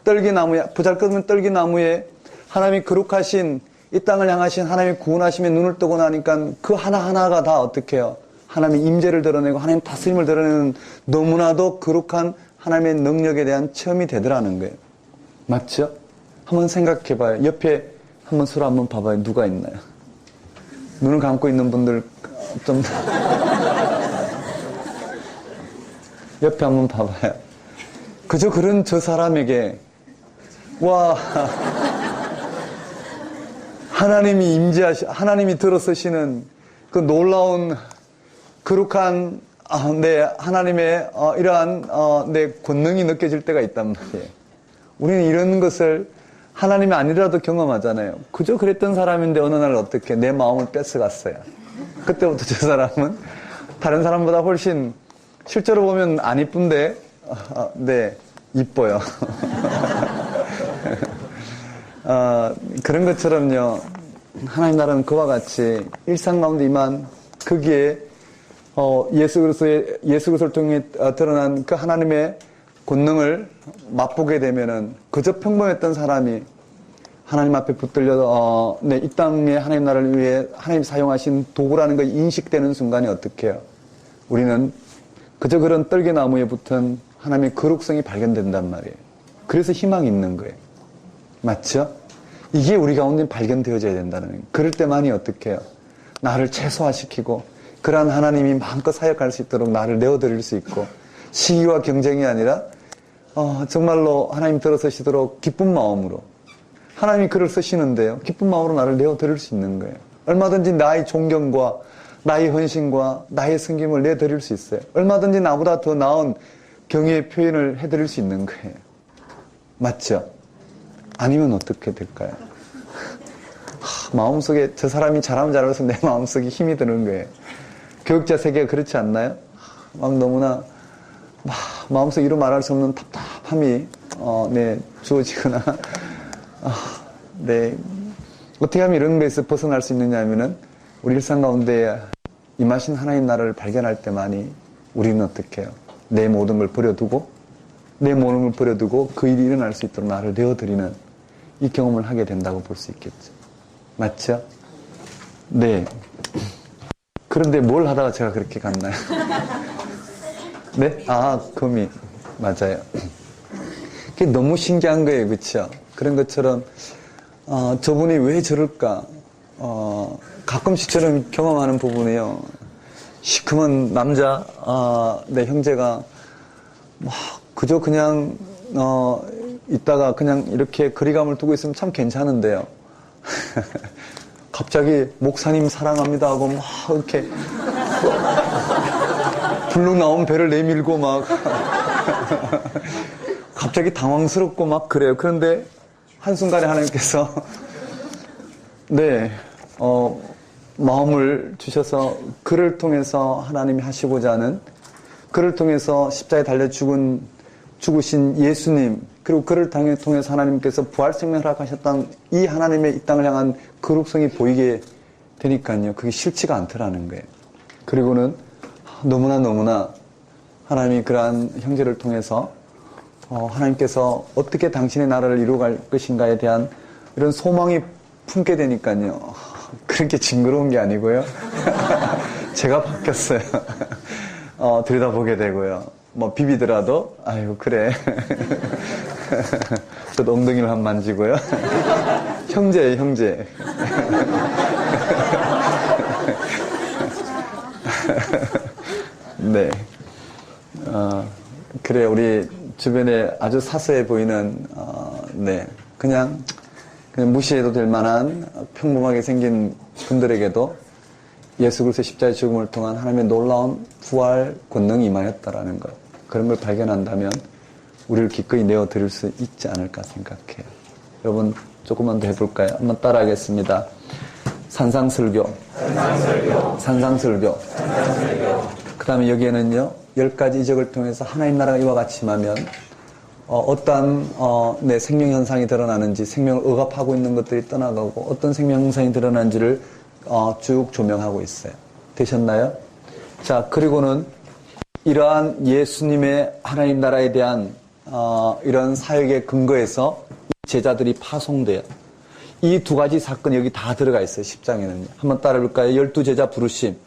떨기나무에, 보잘것없는 떨기나무에 하나님이 거룩하신 이 땅을 향하신 하나님의 구원하심에 눈을 뜨고 나니까 그 하나하나가 다 어떻게 해요? 하나님의 임재를 드러내고 하나님 다스림을 드러내는 너무나도 거룩한 하나님의 능력에 대한 체험이 되더라는 거예요. 맞죠? 한번 생각해봐요. 옆에 한번 서로 한번 봐봐요. 누가 있나요? 눈을 감고 있는 분들 좀 옆에 한번 봐봐요. 그저 그런 저 사람에게 와, 하나님이 들어서시는 그 놀라운 거룩한 하나님의 이러한 내 권능이 느껴질 때가 있단 말이에요. 우리는 이런 것을 하나님이 아니라도 경험하잖아요. 그저 그랬던 사람인데 어느 날 어떻게 내 마음을 뺏어갔어요. 그때부터 저 사람은 다른 사람보다 훨씬 실제로 보면 안 이쁜데 네, 이뻐요. 그런 것처럼요, 하나님 나라는 그와 같이 일상 가운데 임한 거기에 예수 그리스도를 통해 드러난 그 하나님의 권능을 맛보게 되면은 그저 평범했던 사람이 하나님 앞에 붙들려 이 땅에 하나님 나라를 위해 하나님 사용하신 도구라는 거 인식되는 순간이 어떻게 해요? 우리는 그저 그런 떨개나무에 붙은 하나님의 거룩성이 발견된단 말이에요. 그래서 희망이 있는 거예요. 맞죠? 이게 우리 가운데 발견되어져야 된다는 거예요. 그럴 때만이 어떻게 해요? 나를 최소화시키고 그러한 하나님이 마음껏 사역할 수 있도록 나를 내어드릴 수 있고 시기와 경쟁이 아니라 정말로 하나님 들어서시도록 기쁜 마음으로 하나님이 글을 쓰시는데요. 기쁜 마음으로 나를 내어드릴 수 있는 거예요. 얼마든지 나의 존경과 나의 헌신과 나의 섬김을 내드릴 수 있어요. 얼마든지 나보다 더 나은 경의의 표현을 해드릴 수 있는 거예요. 맞죠? 아니면 어떻게 될까요? 마음속에 저 사람이 잘하면 잘할수록 내 마음속에 힘이 드는 거예요. 교육자 세계가 그렇지 않나요? 막 너무나 마음속에 이루 말할 수 없는 답답함이 주어지거나 어떻게 하면 이런 거에서 벗어날 수 있느냐 하면은 우리 일상 가운데 임하신 하나님 나라를 발견할 때만이 우리는 어떻게 해요? 내 모든 걸 버려두고 그 일이 일어날 수 있도록 나를 내어드리는 이 경험을 하게 된다고 볼 수 있겠죠. 맞죠? 네. 그런데 뭘 하다가 제가 그렇게 갔나요? 네? 거미. 맞아요. 그게 너무 신기한 거예요. 그쵸? 그런 것처럼, 저분이 왜 저럴까? 가끔씩 저는 경험하는 부분이에요. 시커먼 남자, 내 형제가, 그저 그냥, 있다가 그냥 이렇게 거리감을 두고 있으면 참 괜찮은데요. 갑자기 목사님 사랑합니다 하고 막 이렇게 불룩 나온 배를 내밀고 막 갑자기 당황스럽고 막 그래요. 그런데 한순간에 하나님께서 마음을 주셔서 그를 통해서 하나님이 하시고자 하는 그를 통해서 십자가에 달려 죽으신 예수님 그리고 그를 통해서 하나님께서 부활생명을 허락하셨던 이 하나님의 이 땅을 향한 거룩성이 보이게 되니까요. 그게 싫지가 않더라는 거예요. 그리고는 너무나 하나님이 그러한 형제를 통해서 하나님께서 어떻게 당신의 나라를 이루어갈 것인가에 대한 이런 소망이 품게 되니까요. 그렇게 징그러운 게 아니고요. 제가 바뀌었어요. 들여다보게 되고요. 비비더라도 아유 그래. 저도 엉덩이를 한번 만지고요. 형제예요, 형제. 네. 그래, 우리 주변에 아주 사소해 보이는, 그냥 무시해도 될 만한 평범하게 생긴 분들에게도 예수 그리스도의 십자가의 죽음을 통한 하나님의 놀라운 부활 권능이 임하였다라는 것. 그런 걸 발견한다면 우리를 기꺼이 내어드릴 수 있지 않을까 생각해요. 여러분 조금만 더 해볼까요? 한번 따라하겠습니다. 산상설교. 그 다음에 여기에는요 10가지 이적을 통해서 하나님 나라가 이와 같이 임하면 어떠한 내 생명 현상이 드러나는지 생명을 억압하고 있는 것들이 떠나가고 어떤 생명 현상이 드러나는지를 쭉 조명하고 있어요. 되셨나요? 자, 그리고는 이러한 예수님의 하나님 나라에 대한 이런 사역의 근거에서 제자들이 파송돼요. 이 두 가지 사건이 여기 다 들어가 있어요. 10장에는요. 한번 따라해볼까요? 12제자 부르심.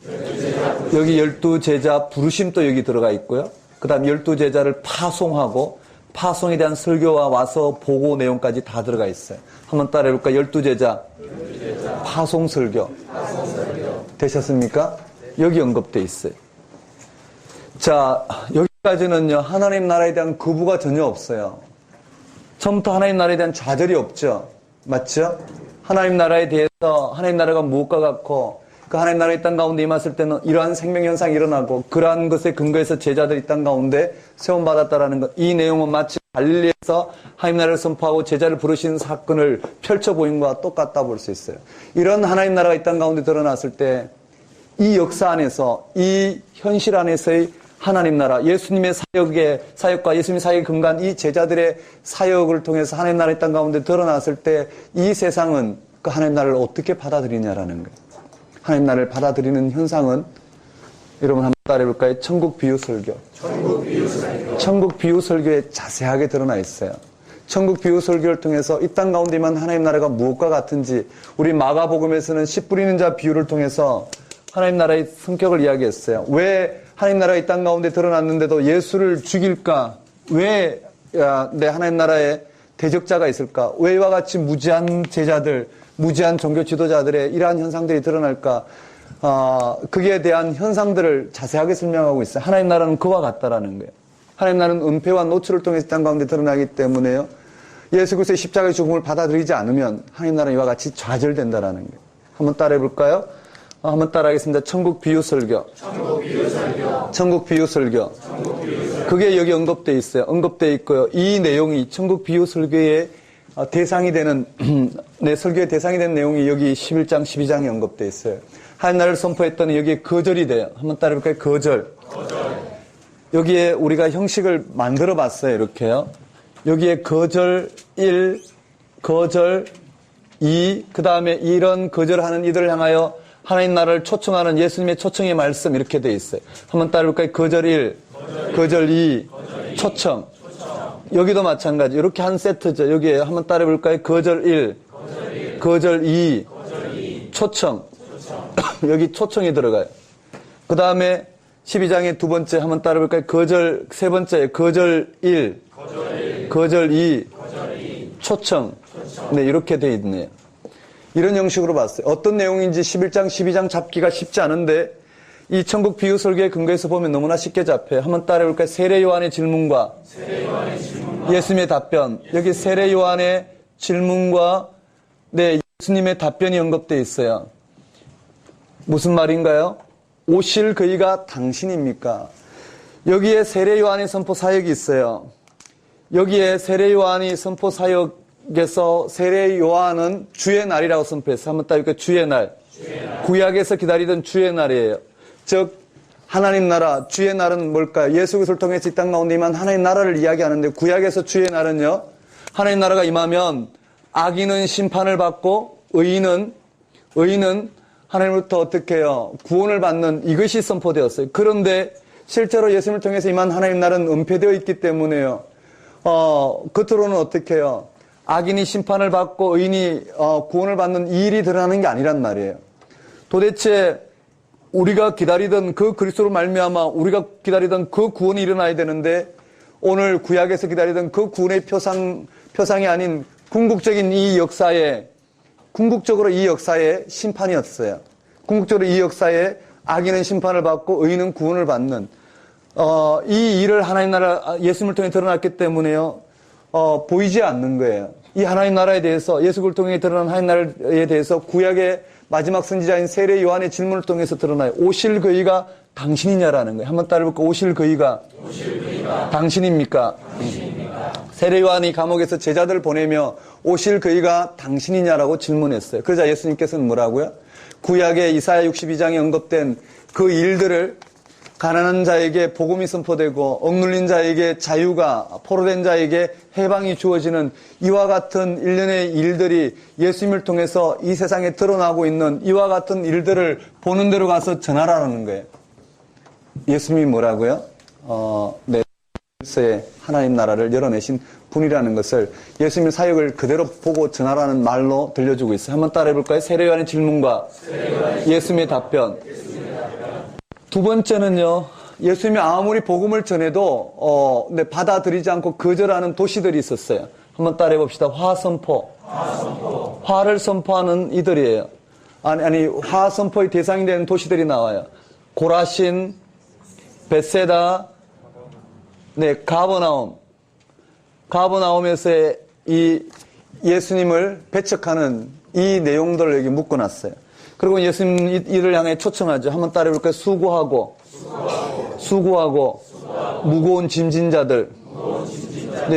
여기 12제자 부르심도 여기 들어가 있고요. 그 다음 12제자를 파송하고 파송에 대한 설교와 와서 보고 내용까지 다 들어가 있어요. 한번 따라해볼까요? 12제자 파송 설교. 되셨습니까? 여기 언급되어 있어요. 자, 여기까지는요, 하나님 나라에 대한 거부가 전혀 없어요. 처음부터 하나님 나라에 대한 좌절이 없죠. 맞죠? 하나님 나라에 대해서 하나님 나라가 무엇과 같고 그 하나님 나라의 땅 가운데 임했을 때는 이러한 생명현상이 일어나고 그러한 것에 근거해서 제자들이 땅 가운데 세움받았다라는 것. 이 내용은 마치 갈릴리에서 하나님 나라를 선포하고 제자를 부르시는 사건을 펼쳐 보인 것과 똑같다 볼 수 있어요. 이런 하나님 나라가 이 땅 가운데 드러났을 때 이 역사 안에서 이 현실 안에서의 하나님 나라, 예수님의 사역과 예수님의 사역에 근거한 이 제자들의 사역을 통해서 하나님 나라의 땅 가운데 드러났을 때 이 세상은 그 하나님 나라를 어떻게 받아들이냐라는 거예요. 하나님 나라를 받아들이는 현상은 여러분 한번 따라해볼까요? 천국 비유 설교. 천국 비유 설교에 자세하게 드러나 있어요. 천국 비유 설교를 통해서 이 땅 가운데만 하나님 나라가 무엇과 같은지, 우리 마가복음에서는 씨 뿌리는 자 비유를 통해서 하나님 나라의 성격을 이야기했어요. 왜 하나님 나라가 이 땅 가운데 드러났는데도 예수를 죽일까? 왜 내 하나님 나라에 대적자가 있을까? 왜 이와 같이 무지한 제자들, 무지한 종교 지도자들의 이러한 현상들이 드러날까? 그에 대한 현상들을 자세하게 설명하고 있어요. 하나님 나라는 그와 같다라는 거예요. 하나님 나라는 은폐와 노출을 통해서 땅 가운데 드러나기 때문에요. 예수 그리스도의 십자가의 죽음을 받아들이지 않으면 하나님 나라는 이와 같이 좌절된다라는 거예요. 한번 따라해 볼까요? 한번 따라하겠습니다. 천국 비유 설교. 천국 비유 설교. 그게 여기 언급되어 있어요. 언급되어 있고요. 이 내용이 천국 비유 설교의 대상이 되는 내 설교의 대상이 되는 내용이 여기 11장, 12장에 언급되어 있어요. 하나님 나라를 선포했더니 여기에 거절이 돼요. 한번 따라해 볼까요? 거절. 여기에 우리가 형식을 만들어 봤어요. 이렇게요. 여기에 거절 1, 거절 2, 그 다음에 이런 거절하는 이들을 향하여 하나님 나라를 초청하는 예수님의 초청의 말씀 이렇게 돼 있어요. 한번 따라해볼까요? 거절 1, 거절 2, 초청. 여기도 마찬가지. 이렇게 한 세트죠. 여기에 한번 따라해볼까요? 거절 1, 거절 2, 초청. 여기 초청이 들어가요. 그 다음에 12장의 두 번째 한번 따라해볼까요? 거절, 세 번째, 거절 1, 거절 2, 초청. 네, 이렇게 돼 있네요. 이런 형식으로 봤어요. 어떤 내용인지 11장, 12장 잡기가 쉽지 않은데 이 천국 비유 설교의 근거에서 보면 너무나 쉽게 잡혀요. 한번 따라해볼까요? 세례 요한의 질문과 예수님의 답변. 여기 세례 요한의 질문과 예수님의 답변이 언급되어 있어요. 무슨 말인가요? 오실 그이가 당신입니까? 여기에 세례 요한의 선포 사역이 있어요. 여기에 세례 요한이 선포 사역에서 세례 요한은 주의 날이라고 선포했어요. 한번 따라해볼까요? 주의 날. 구약에서 기다리던 주의 날이에요. 즉 하나님 나라, 주의 날은 뭘까요? 예수 그리스도를 통해서 이 땅 가운데 임한 하나님 나라를 이야기하는데 구약에서 주의 날은요, 하나님 나라가 임하면 악인은 심판을 받고 의인은 하나님으로부터 어떻게 해요? 구원을 받는 이것이 선포되었어요. 그런데 실제로 예수님을 통해서 임한 하나님 나라는 은폐되어 있기 때문에요. 겉으로는 어떻게 해요? 악인이 심판을 받고 의인이 구원을 받는 이 일이 드러나는 게 아니란 말이에요. 도대체 우리가 기다리던 그 그리스도로 말미암아 우리가 기다리던 그 구원이 일어나야 되는데 오늘 구약에서 기다리던 그 구원의 표상이 아닌 궁극적인 이 역사에 궁극적으로 이 역사에 심판이었어요. 궁극적으로 이 역사에 악인은 심판을 받고 의인은 구원을 받는 이 일을 하나님 나라 예수님을 통해 드러났기 때문에요. 보이지 않는 거예요. 이 하나님 나라에 대해서 예수를 통해 드러난 하나님 나라에 대해서 구약의 마지막 선지자인 세례 요한의 질문을 통해서 드러나요. 오실 그이가 당신이냐라는 거예요. 한번 따라해볼까? 오실 그이가 당신입니까? 세례 요한이 감옥에서 제자들을 보내며 오실 그이가 당신이냐라고 질문했어요. 그러자 예수님께서는 뭐라고요? 구약의 이사야 62장에 언급된 그 일들을 가난한 자에게 복음이 선포되고 억눌린 자에게 자유가, 포로된 자에게 해방이 주어지는 이와 같은 일련의 일들이 예수님을 통해서 이 세상에 드러나고 있는 이와 같은 일들을 보는 대로 가서 전하라는 거예요. 예수님이 뭐라고요? 의 하나님 나라를 열어내신 분이라는 것을 예수님의 사역을 그대로 보고 전하라는 말로 들려주고 있어요. 한번 따라해볼까요? 세례 요한의 질문과 예수님의 답변. 두 번째는요, 예수님이 아무리 복음을 전해도 받아들이지 않고 거절하는 도시들이 있었어요. 한번 따라해봅시다. 화선포. 화를 선포하는 이들이에요. 아니 화선포의 대상이 되는 도시들이 나와요. 고라신, 벳세다, 가버나움에서의 이 예수님을 배척하는 이 내용들을 여기 묶어놨어요. 그리고 예수님 이를 향해 초청하죠. 한번 따라해볼까요? 수고하고 무거운 짐진 자들.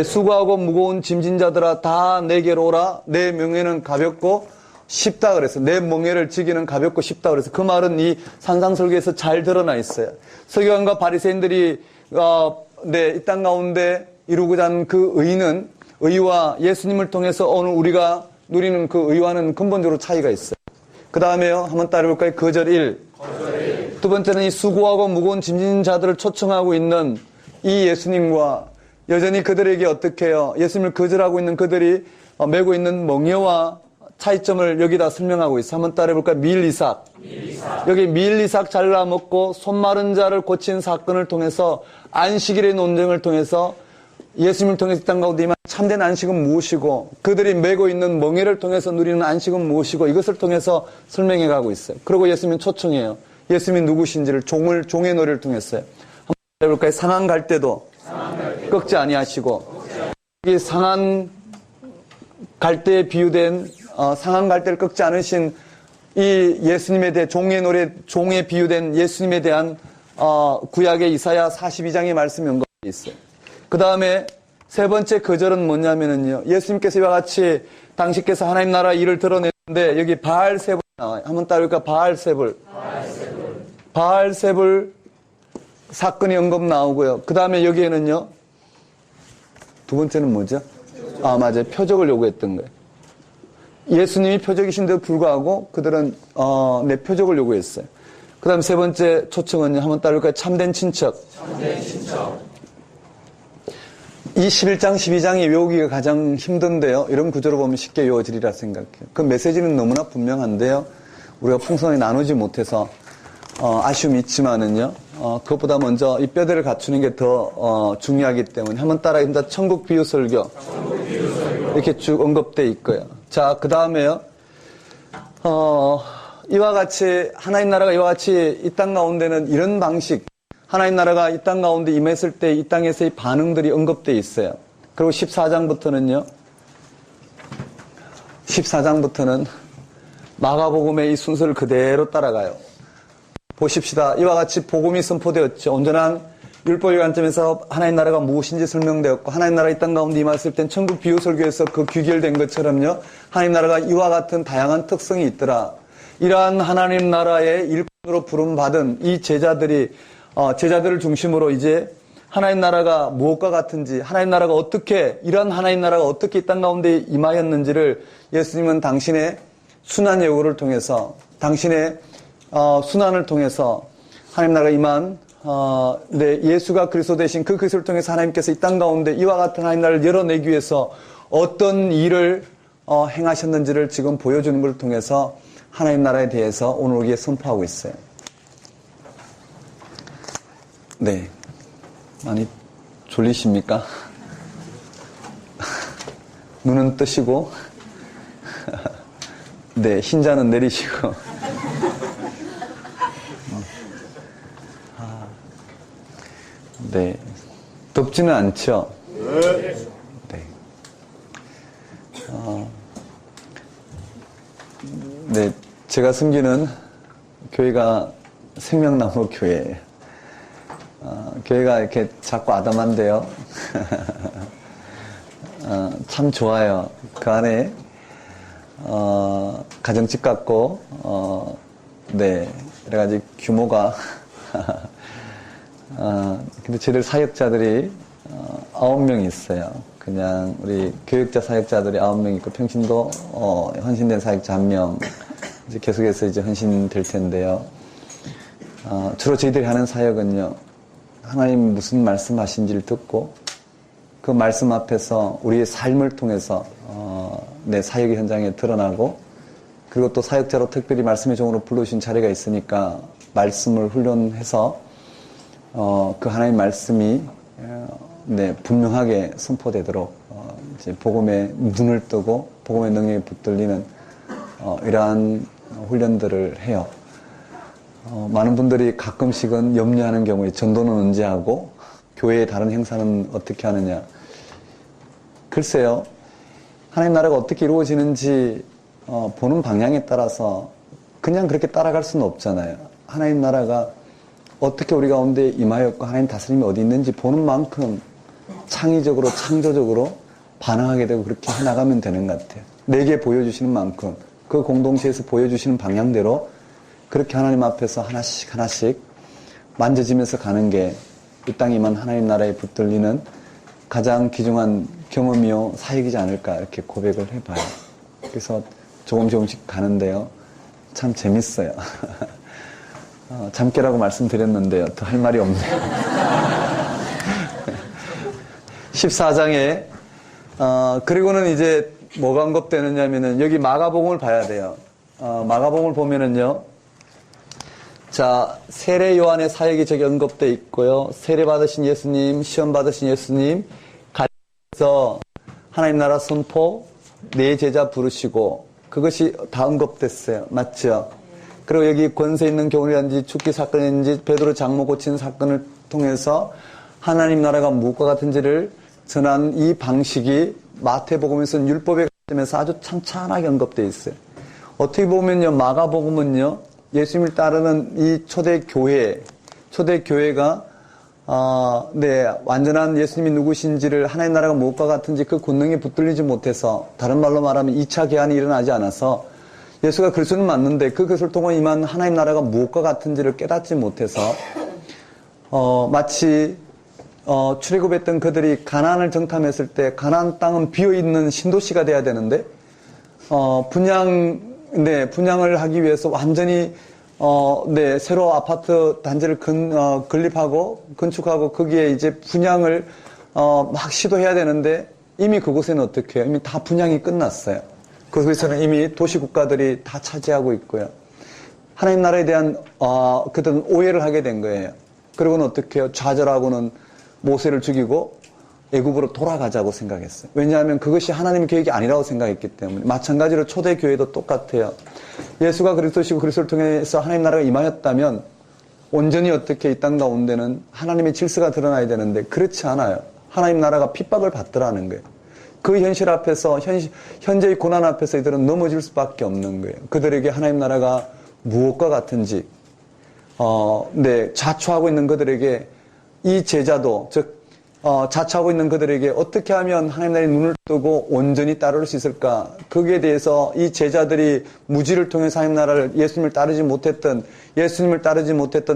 수고하고 무거운 짐진 자들아 다 내게로 오라. 내 명예는 가볍고 쉽다 그래서 내 멍에를 지기는 가볍고 쉽다 그래서 그 말은 이 산상설교에서 잘 드러나 있어요. 서기관과 바리새인들이 이 땅 가운데 이루고자 하는 그 의와 예수님을 통해서 오늘 우리가 누리는 그 의와는 근본적으로 차이가 있어요. 그 다음에요. 한번 따라해볼까요? 거절 1, 두 번째는 이 수고하고 무거운 짐진 자들을 초청하고 있는 이 예수님과 여전히 그들에게 어떻게 해요? 예수님을 거절하고 있는 그들이 메고 있는 멍에와 차이점을 여기다 설명하고 있어. 한번 따라해볼까요? 밀이삭. 여기 밀이삭 잘라 먹고 손 마른 자를 고친 사건을 통해서 안식일의 논쟁을 통해서 예수님을 통해서 이 땅 가운데 임한 참된 안식은 무엇이고 그들이 메고 있는 멍에를 통해서 누리는 안식은 무엇이고 이것을 통해서 설명해 가고 있어요. 그리고 예수님은 초청해요. 예수님이 누구신지를 종의 노래를 통했어요. 한번 해볼까요? 상한 갈 때도 꺾지 아니하시고 이 상한 갈대에 비유된 상한 갈대를 꺾지 않으신 이 예수님에 대해 종의 노래 종에 비유된 예수님에 대한 구약의 이사야 42장의 말씀이 언급되어 있어요. 그 다음에 세 번째 거절은 뭐냐면은요. 예수님께서 이와 같이 당신께서 하나님 나라 일을 드러냈는데 여기 바알세불 나와요. 한번 따라볼까? 바알세불 사건이 언급 나오고요. 그 다음에 여기에는요. 두 번째는 뭐죠? 맞아요. 표적을 요구했던 거예요. 예수님이 표적이신데도 불구하고 그들은 내 표적을 요구했어요. 그 다음 세 번째 초청은요. 한번 따라볼까요? 참된 친척. 이 11장, 12장이 외우기가 가장 힘든데요. 이런 구조로 보면 쉽게 외워지리라 생각해요. 그 메시지는 너무나 분명한데요. 우리가 풍성하게 나누지 못해서 아쉬움이 있지만은요. 그것보다 먼저 이 뼈대를 갖추는 게 더 중요하기 때문에 한번 따라합니다. 천국 비유 설교. 이렇게 쭉 언급되어 있고요. 자, 그 다음에요. 이와 같이 하나님 나라가 이와 같이 이 땅 가운데는 이런 방식 하나님 나라가 이 땅 가운데 임했을 때 이 땅에서의 반응들이 언급되어 있어요. 그리고 14장부터는 마가복음의 이 순서를 그대로 따라가요. 보십시다. 이와 같이 복음이 선포되었죠. 온전한 율법의 관점에서 하나님 나라가 무엇인지 설명되었고 하나님 나라 이 땅 가운데 임했을 땐 천국 비유 설교에서 그 귀결된 것처럼요. 하나님 나라가 이와 같은 다양한 특성이 있더라. 이러한 하나님 나라의 일꾼으로 부름받은 이 제자들을 중심으로 이제 하나님 나라가 무엇과 같은지, 하나님 나라가 어떻게, 이러한 하나님 나라가 어떻게 이 땅 가운데 임하였는지를 예수님은 당신의 순환 예고를 통해서, 당신의 순환을 통해서 하나님 나라가 임한, 예수가 그리스도 되신 그 그리스도를 통해서 하나님께서 이 땅 가운데 이와 같은 하나님 나라를 열어내기 위해서 어떤 일을 행하셨는지를 지금 보여주는 것을 통해서 하나님 나라에 대해서 오늘 우리에게 선포하고 있어요. 네. 많이 졸리십니까? 눈은 뜨시고, 네, 흰자는 내리시고. 네. 덥지는 않죠? 네. 네. 제가 섬기는 교회가 생명나무 교회예요. 교회가 이렇게 작고 아담한데요. 참 좋아요. 그 안에, 가정집 같고, 네. 여러가지 규모가, 근데 저희들 사역자들이, 9명 있어요. 그냥 우리 교육자 사역자들이 9명 있고, 평신도, 헌신된 사역자 1명, 이제 계속해서 이제 헌신될 텐데요. 주로 저희들이 하는 사역은요, 하나님 무슨 말씀하신지를 듣고 그 말씀 앞에서 우리의 삶을 통해서 내 사역의 현장에 드러나고 그리고 또 사역자로 특별히 말씀의 종으로 불러주신 자리가 있으니까 말씀을 훈련해서 그 하나님 말씀이 분명하게 선포되도록 이제 복음의 눈을 뜨고 복음의 능력에 붙들리는 이러한 훈련들을 해요. 많은 분들이 가끔씩은 염려하는 경우에 전도는 언제 하고 교회의 다른 행사는 어떻게 하느냐. 글쎄요. 하나님 나라가 어떻게 이루어지는지 보는 방향에 따라서 그냥 그렇게 따라갈 수는 없잖아요. 하나님 나라가 어떻게 우리 가운데 임하였고 하나님 다스림이 어디 있는지 보는 만큼 창의적으로 창조적으로 반응하게 되고 그렇게 해나가면 되는 것 같아요. 내게 보여주시는 만큼 그 공동체에서 보여주시는 방향대로 그렇게 하나님 앞에서 하나씩 만져지면서 가는 게 이 땅에 임한 하나님 나라에 붙들리는 가장 귀중한 경험이요 사역이지 않을까 이렇게 고백을 해봐요. 그래서 조금씩 가는데요. 참 재밌어요. 잠깨라고 말씀드렸는데요. 더 할 말이 없네요. 14장에 그리고는 이제 뭐가 언급되느냐면은 여기 마가복음을 봐야 돼요. 마가복음을 보면은요. 자, 세례 요한의 사역이 저기 언급되어 있고요. 세례 받으신 예수님, 시험 받으신 예수님, 갈릴리에서 하나님 나라 선포, 네 제자 부르시고 그것이 다 언급됐어요. 맞죠? 그리고 여기 권세 있는 교훈이라든지 죽기 사건이든지 베드로 장모 고치는 사건을 통해서 하나님 나라가 무엇과 같은지를 전한 이 방식이 마태복음에서는 율법의 관점에서 아주 찬찬하게 언급되어 있어요. 어떻게 보면요, 마가복음은요, 예수님을 따르는 이 초대교회가, 완전한 예수님이 누구신지를 하나님 나라가 무엇과 같은지 그 권능에 붙들리지 못해서, 다른 말로 말하면 2차 개환이 일어나지 않아서, 예수가 그리스도는 맞는데 그 그리스도를 통해 임한 하나님 나라가 무엇과 같은지를 깨닫지 못해서, 마치, 출애굽했던 그들이 가나안을 정탐했을 때 가나안 땅은 비어있는 신도시가 돼야 되는데, 분양을 하기 위해서 완전히, 새로 아파트 단지를 건축하고 거기에 이제 분양을, 막 시도해야 되는데 이미 그곳에는 어떻게 해요? 이미 다 분양이 끝났어요. 그곳에는 이미 도시국가들이 다 차지하고 있고요. 하나님 나라에 대한, 그들은 오해를 하게 된 거예요. 그리고는 어떻게 해요? 좌절하고는 모세를 죽이고 애굽으로 돌아가자고 생각했어요. 왜냐하면 그것이 하나님의 계획이 아니라고 생각했기 때문에. 마찬가지로 초대교회도 똑같아요. 예수가 그리스도시고 그리스도를 통해서 하나님 나라가 임하였다면 온전히 어떻게 이 땅 가운데는 하나님의 질서가 드러나야 되는데 그렇지 않아요. 하나님 나라가 핍박을 받더라는 거예요. 그 현실 앞에서 현재의 고난 앞에서 이들은 넘어질 수밖에 없는 거예요. 그들에게 하나님 나라가 무엇과 같은지 자초하고 있는 그들에게 이 제자도 자처하고 있는 그들에게 어떻게 하면 하나님 나라의 눈을 뜨고 온전히 따를 수 있을까? 거기에 대해서 이 제자들이 무지를 통해서 하나님 나라를 예수님을 따르지 못했던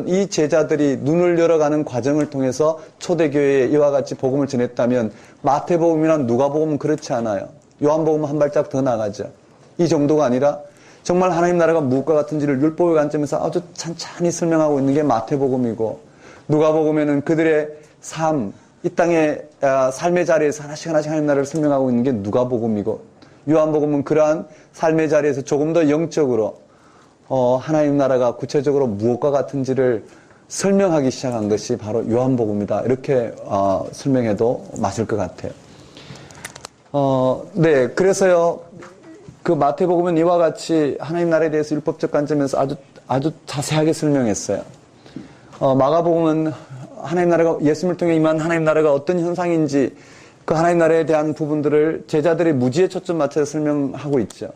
이 제자들이 눈을 열어가는 과정을 통해서 초대교회에 이와 같이 복음을 전했다면 마태복음이나 누가복음은 그렇지 않아요. 요한복음은 한 발짝 더 나가죠. 이 정도가 아니라 정말 하나님 나라가 무엇과 같은지를 율법의 관점에서 아주 찬찬히 설명하고 있는 게 마태복음이고 누가복음에는 그들의 삶, 이 땅의 삶의 자리에서 하나씩 하나님 나라를 설명하고 있는 게 누가복음이고 요한복음은 그러한 삶의 자리에서 조금 더 영적으로 하나님 나라가 구체적으로 무엇과 같은지를 설명하기 시작한 것이 바로 요한복음이다. 이렇게 설명해도 맞을 것 같아요. 그래서요. 그 마태복음은 이와 같이 하나님 나라에 대해서 율법적 관점에서 아주 자세하게 설명했어요. 마가복음은 하나님 나라가 예수님을 통해 임한 하나님 나라가 어떤 현상인지 그 하나님 나라에 대한 부분들을 제자들의 무지에 초점 맞춰서 설명하고 있죠.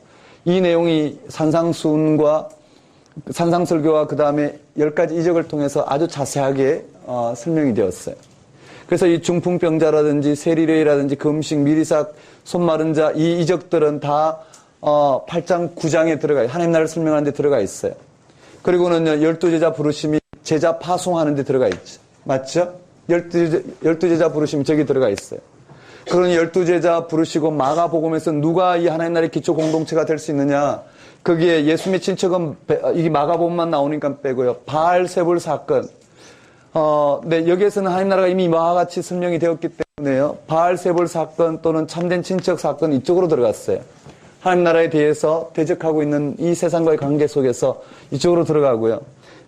이 내용이 산상수훈과 산상설교와 그 다음에 10가지 이적을 통해서 아주 자세하게 설명이 되었어요. 그래서 이 중풍병자라든지 세리레이라든지 금식, 미리삭, 손 마른 자 이 이적들은 다 8장, 9장에 들어가요. 하나님 나라를 설명하는 데 들어가 있어요. 그리고는 12제자 부르심이 제자 파송하는 데 들어가 있죠. 맞죠? 12제자 부르심이 저기 들어가 있어요. 그런 12제자 부르시고 마가복음에서 누가 이 하나님 나라의 기초 공동체가 될 수 있느냐? 거기에 예수님의 친척은 이게 마가복음만 나오니까 빼고요. 바알세불 사건. 여기에서는 하나님 나라가 이미 이와 같이 설명이 되었기 때문에요. 바알세불 사건 또는 참된 친척 사건 이쪽으로 들어갔어요. 하나님 나라에 대해서 대적하고 있는 이 세상과의 관계 속에서 이쪽으로 들어가고요.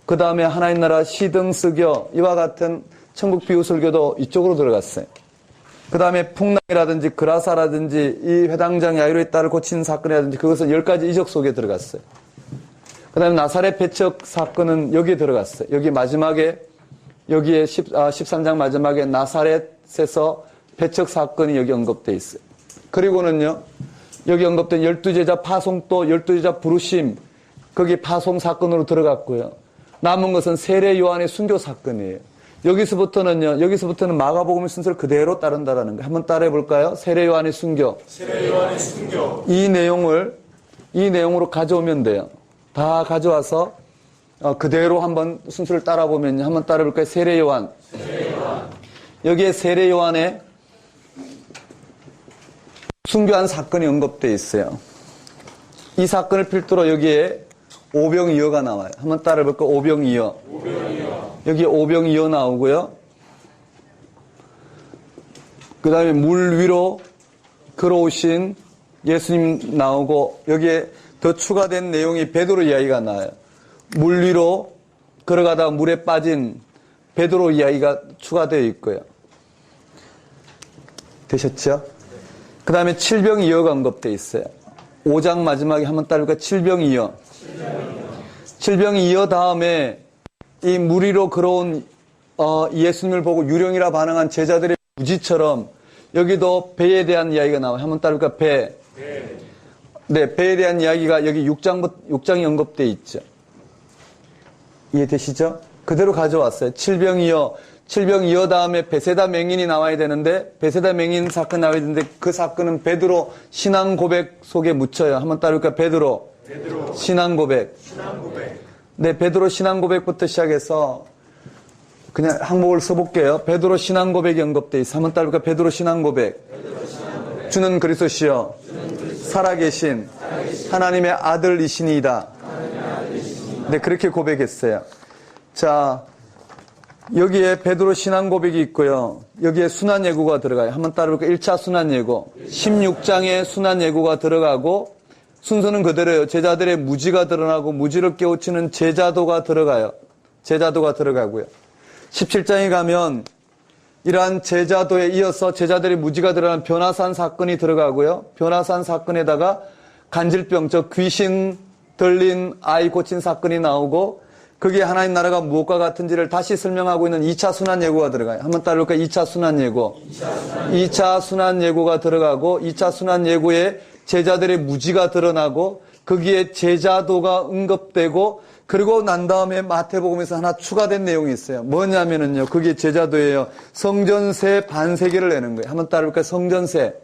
그 다음에 하나님 나라 시등스교 이와 같은 천국 비유 설교도 이쪽으로 들어갔어요. 그 다음에 풍랑이라든지 그라사라든지 이 회당장 야이로의 딸을 고친 사건이라든지 그것은 10가지 이적 속에 들어갔어요. 그 다음에 나사렛 배척 사건은 여기에 들어갔어요. 여기 마지막에 여기에 13장 마지막에 나사렛에서 배척 사건이 여기 언급되어 있어요. 그리고는요 여기 언급된 12제자 파송도 12제자 부르심 거기 파송 사건으로 들어갔고요. 남은 것은 세례 요한의 순교 사건이에요. 여기서부터는 마가복음의 순서를 그대로 따른다라는 거예요. 한번 따라해 볼까요? 세례 요한의 순교. 이 내용으로 가져오면 돼요. 다 가져와서 그대로 한번 순서를 따라 보면 한번 따라 볼까요? 세례 요한. 여기에 세례 요한의 순교한 사건이 언급되어 있어요. 이 사건을 필두로 여기에 오병이어가 나와요. 한번 따라해볼까? 오병이어. 여기 오병이어 나오고요. 그 다음에 물 위로 걸어오신 예수님 나오고, 여기에 더 추가된 내용이 베드로 이야기가 나와요. 물 위로 걸어가다가 물에 빠진 베드로 이야기가 추가되어 있고요. 되셨죠? 그 다음에 칠병이어가 언급되어 있어요. 5장 마지막에 한번 따르니까 칠병이어. 칠병이어 다음에 이 물 위로 걸어온 예수님을 보고 유령이라 반응한 제자들의 무지처럼 여기도 배에 대한 이야기가 나와요. 한번 따르니까 배. 네, 배에 대한 이야기가 여기 6장이 언급되어 있죠. 이해되시죠? 그대로 가져왔어요. 칠병이어 다음에 베세다 맹인이 나와야 되는데, 베세다 맹인 사건 나와야 되는데, 그 사건은 베드로 신앙 고백 속에 묻혀요. 한번 따르니까 베드로. 신앙 고백. 네, 베드로 신앙 고백부터 시작해서 그냥 항목을 써볼게요. 베드로 신앙 고백이 언급되어 있어. 한번 따르니까 베드로 신앙 고백. 주는 그리스도시요 살아계신 하나님의 아들이시니이다. 네, 그렇게 고백했어요. 자, 여기에 베드로 신앙 고백이 있고요. 여기에 순환 예고가 들어가요. 한번 따라볼까요? 1차 순환 예고. 16장에 순환 예고가 들어가고, 순서는 그대로예요. 제자들의 무지가 드러나고, 무지를 깨우치는 제자도가 들어가요. 제자도가 들어가고요. 17장에 가면 이러한 제자도에 이어서 제자들의 무지가 드러난 변화산 사건이 들어가고요. 변화산 사건에다가 간질병, 저 귀신 들린 아이 고친 사건이 나오고, 그게 하나님 나라가 무엇과 같은지를 다시 설명하고 있는 2차 순환 예고가 들어가요. 한번 따라볼까요? 2차 순환 예고. 2차 순환 예고가 들어가고, 2차 순환 예고에 제자들의 무지가 드러나고, 거기에 제자도가 언급되고, 그리고 난 다음에 마태복음에서 하나 추가된 내용이 있어요. 뭐냐면은요, 그게 제자도예요. 성전세 반세계를 내는 거예요. 한번 따라볼까요? 성전세.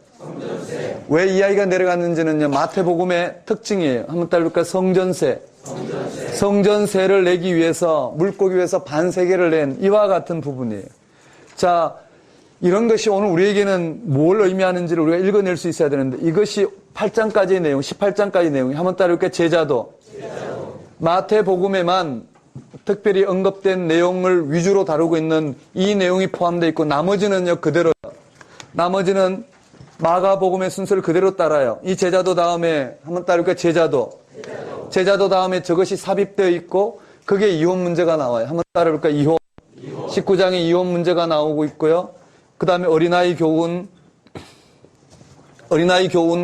왜 이 이야기가 내려갔는지는요, 마태복음의 특징이에요. 한번 따라볼까요? 성전세. 성전세를 내기 위해서, 물고기 위해서 반세계를 낸 이와 같은 부분이에요. 자, 이런 것이 오늘 우리에게는 뭘 의미하는지를 우리가 읽어낼 수 있어야 되는데, 이것이 8장까지의 내용, 18장까지의 내용이. 한번 따라볼까요? 제자도. 마태복음에만 특별히 언급된 내용을 위주로 다루고 있는 이 내용이 포함되어 있고, 나머지는요, 그대로요. 나머지는 마가복음의 순서를 그대로 따라요. 이 제자도 다음에 한번 따를까요? 제자도 다음에 저것이 삽입되어 있고, 그게 이혼 문제가 나와요. 한번 따라볼까요? 이혼. 19장에 이혼 문제가 나오고 있고요. 그 다음에 어린아이 교훈,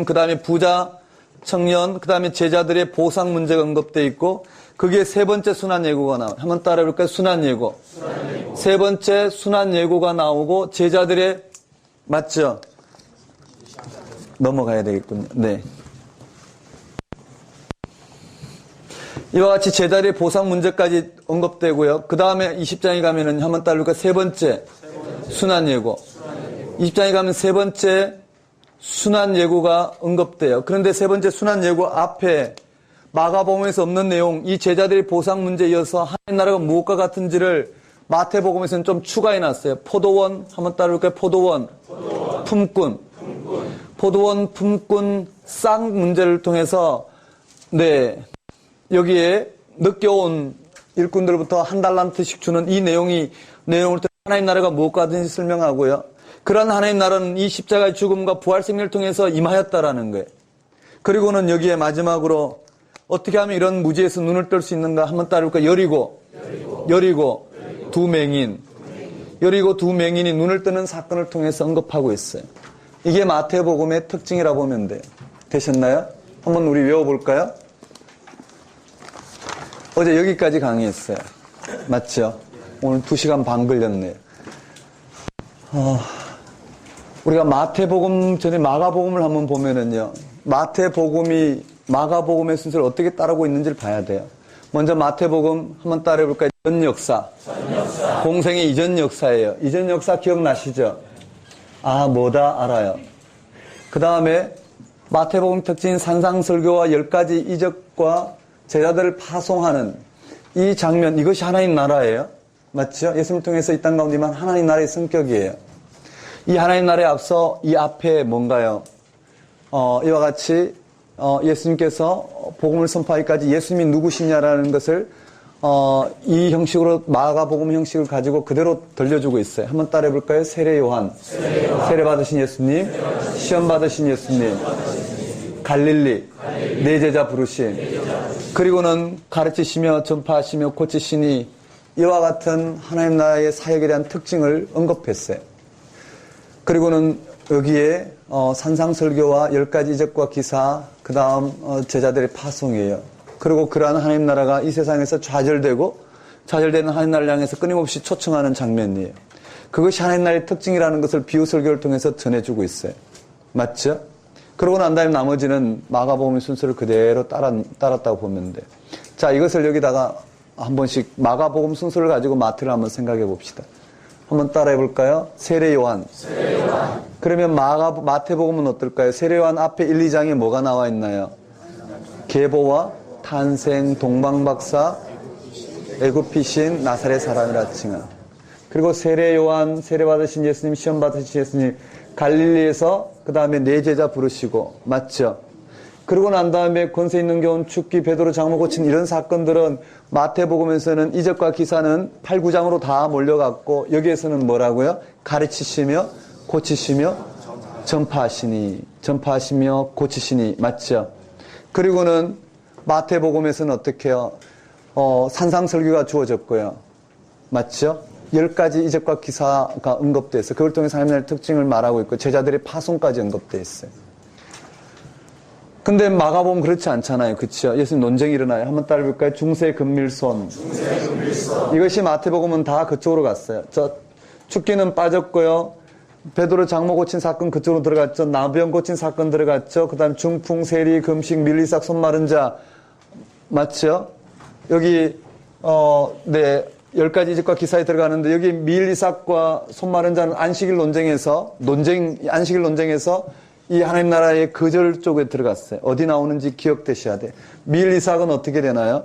그 다음에 부자, 청년, 그 다음에 제자들의 보상 문제가 언급되어 있고, 그게 세 번째 순환 예고가 나와요. 한번 따라볼까요? 순환 예고. 세 번째 순환 예고가 나오고, 제자들의, 맞죠? 넘어가야 되겠군요. 네. 이와 같이 제자리의 보상 문제까지 언급되고요. 그 다음에 20장에 가면은 한번 따르니까 세 번째 순환 예고. 20장에 가면 세 번째 순환 예고가 언급돼요. 그런데 세 번째 순환 예고 앞에 마가복음에서 없는 내용, 이 제자들의 보상 문제에 이어서 하나님 나라가 무엇과 같은지를 마태복음에서는 좀 추가해 놨어요. 포도원, 한번 따라볼까요? 포도원. 품꾼. 포도원, 품꾼, 쌍 문제를 통해서, 네, 여기에 늦게 온 일꾼들부터 한 달란트씩 주는 이 내용을 통해 하나님 나라가 무엇과 같은지 설명하고요. 그러한 하나님 나라는 이 십자가의 죽음과 부활 생명을 통해서 임하였다라는 거예요. 그리고는 여기에 마지막으로 어떻게 하면 이런 무지에서 눈을 뜰 수 있는가 한번 따를까? 여리고 두 맹인이 눈을 뜨는 사건을 통해서 언급하고 있어요. 이게 마태복음의 특징이라 보면 돼요. 되셨나요? 한번 우리 외워볼까요? 어제 여기까지 강의했어요. 맞죠? 오늘 2시간 반 걸렸네요. 우리가 마태복음 전에 마가복음을 한번 보면은요, 마태복음이 마가복음의 순서를 어떻게 따르고 있는지를 봐야 돼요. 먼저 마태복음 한번 따라해볼까요? 이전 역사. 공생의 이전 역사예요. 이전 역사 기억나시죠? 뭐다 알아요. 그 다음에 마태복음 특징인 산상설교와 10가지 이적과 제자들을 파송하는 이 장면, 이것이 하나님 나라예요. 맞죠? 예수님을 통해서 이 땅 가운데만 하나님 나라의 성격이에요. 이 하나님 나라에 앞서 이 앞에 뭔가요? 이와 같이 예수님께서 복음을 선포하기까지 예수님이 누구시냐라는 것을 이 형식으로 마가복음 형식을 가지고 그대로 들려주고 있어요. 한번 따라해 볼까요? 세례 요한, 세례 받으신 예수님, 시험 받으신 예수님, 갈릴리, 네 제자 부르심, 그리고는 가르치시며 전파하시며 고치시니 이와 같은 하나님 나라의 사역에 대한 특징을 언급했어요. 그리고는 여기에 산상설교와 10가지 이적과 기사, 그 다음 제자들의 파송이에요. 그리고 그러한 하나님 나라가 이 세상에서 좌절되는 하나님 나라를 향해서 끊임없이 초청하는 장면이에요. 그것이 하나님 나라의 특징이라는 것을 비유설교를 통해서 전해주고 있어요. 맞죠? 그러고 난 다음에 나머지는 마가복음의 순서를 그대로 따랐다고 보면 돼요. 자, 이것을 여기다가 한 번씩 마가복음 순서를 가지고 마태를 한번 생각해 봅시다. 한번 따라해 볼까요? 세례 요한. 그러면 마태복음은 어떨까요? 세례 요한 앞에 1, 2장에 뭐가 나와 있나요? 계보와 탄생, 동방박사, 애굽피신, 나사렛 사람이라 칭하. 그리고 세례 요한, 세례 받으신 예수님, 시험 받으신 예수님, 갈릴리에서 그 다음에 네 제자 부르시고, 맞죠? 그러고 난 다음에 권세 있는 교훈, 죽기, 베드로 장모 고친 이런 사건들은 마태복음에서는 이적과 기사는 8, 9장으로 다 몰려갔고, 여기에서는 뭐라고요? 가르치시며 고치시며 전파하시며 고치시니, 맞죠? 그리고는 마태복음에서는 어떻게 해요? 산상설교가 주어졌고요. 맞죠? 10가지 이적과 기사가 언급되어 있어요. 그걸 통해서 하나님의 특징을 말하고 있고 제자들의 파송까지 언급되어 있어요. 근데 마가복음 그렇지 않잖아요. 그렇죠? 예수님 논쟁이 일어나요. 한번 따라해볼까요? 중세 금밀손. 이것이 마태복음은 다 그쪽으로 갔어요. 죽기는 빠졌고요. 베드로 장모 고친 사건 그쪽으로 들어갔죠. 나병 고친 사건 들어갔죠. 그 다음 중풍, 세리, 금식, 밀리삭, 손 마른 자. 맞죠? 여기, 10가지 이적과 기사에 들어가는데 여기 밀리삭과 손 마른 자는 안식일 논쟁에서 이 하나님 나라의 거절 쪽에 들어갔어요. 어디 나오는지 기억되셔야 돼요. 밀리삭은 어떻게 되나요?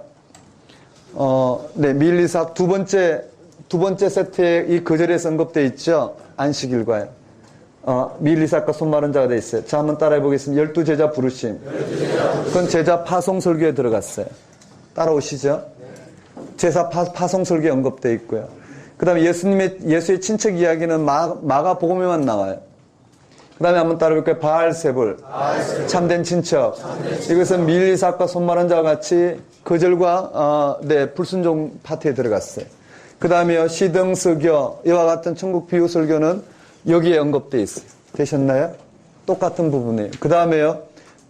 밀리삭 두 번째 세트에 이 거절에서 언급되어 있죠. 안식일과요. 밀리삭과 손 마른 자가 되어 있어요. 자, 한번 따라해 보겠습니다. 12제자 부르심. 그건 제자 파송 설교에 들어갔어요. 따라오시죠. 제사 파송 설교에 언급되어 있고요. 그 다음에 예수의 친척 이야기는 마가복음에만 나와요. 그 다음에 한번 따라볼까요? 바알세불. 참된 친척. 이것은 밀리삭과 손 마른 자와 같이 거절과 불순종 파트에 들어갔어요. 그 다음에요, 시등설교, 이와 같은 천국 비유 설교는 여기에 언급되어 있어요. 되셨나요? 똑같은 부분이에요. 그 다음에요,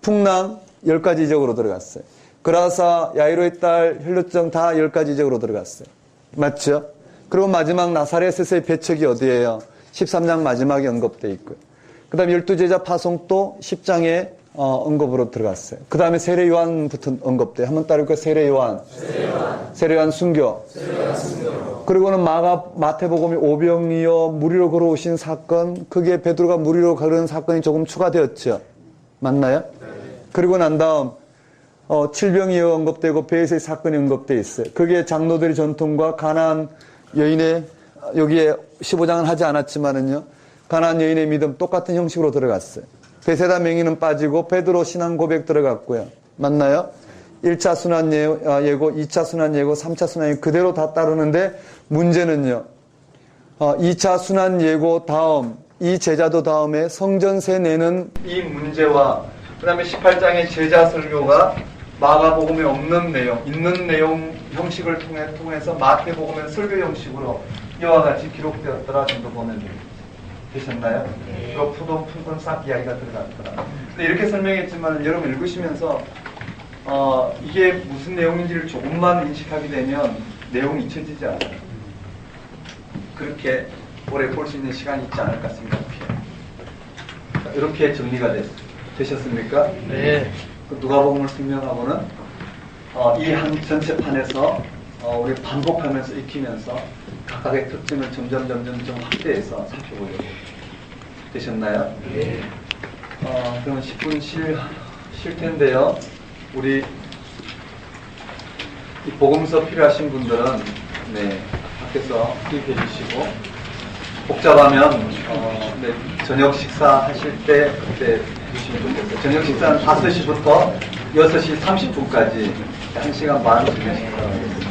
풍랑 10가지 이적으로 들어갔어요. 그라사, 야이로의 딸, 혈루증 다 10가지 이적으로 들어갔어요. 맞죠? 그리고 마지막 나사렛에서의 배척이 어디예요? 13장 마지막에 언급되어 있고요. 그 다음에 12제자 파송도 10장에 언급으로 들어갔어요. 그 다음에 세례 요한부터 언급돼요. 한번 따를까요? 세례 요한 순교. 그리고는 마태복음이 오병이어 무리로 걸어오신 사건, 그게 베드로가 무리로 걸어오는 사건이 조금 추가되었죠. 맞나요? 그리고 난 다음 7병이어 언급되고 베에서의 사건이 언급되어 있어요. 그게 장로들의 전통과 가나안 여인의, 여기에 15장은 하지 않았지만은요, 가나안 여인의 믿음 똑같은 형식으로 들어갔어요. 베세다 명의는 빠지고 베드로 신앙 고백 들어갔고요. 맞나요? 1차 순환 예고, 2차 순환 예고, 3차 순환 예고 그대로 다 따르는데 문제는요. 2차 순환 예고 다음, 이 제자도 다음에 성전세 내는 이 문제와 그 다음에 18장의 제자 설교가 마가복음에 없는 내용, 있는 내용 형식을 통해서 마태복음의 설교 형식으로 이와 같이 기록되었더라 정도 보면 되셨나요? 그리고 푸동 싹 이야기가 들어갔더라. 근데 이렇게 설명했지만 여러분 읽으시면서 이게 무슨 내용인지를 조금만 인식하게 되면 내용이 잊혀지지 않아요. 그렇게 오래 볼 수 있는 시간이 있지 않을까 생각해요. 이렇게 정리가 되셨습니까? 네. 누가복음을 설명하고는 이 한 전체 판에서 우리 반복하면서 익히면서 각각의 특징을 점점 확대해서 살펴보려고 되셨나요? 네. 그러면 10분 쉴 텐데요. 우리 이 복음서 필요하신 분들은 밖에서 투입해 주시고 복잡하면 저녁 식사 하실 때 그때 주시면 좋겠어요. 저녁 식사는 5시부터 6시 30분까지 1시간 반 진행하겠습니다.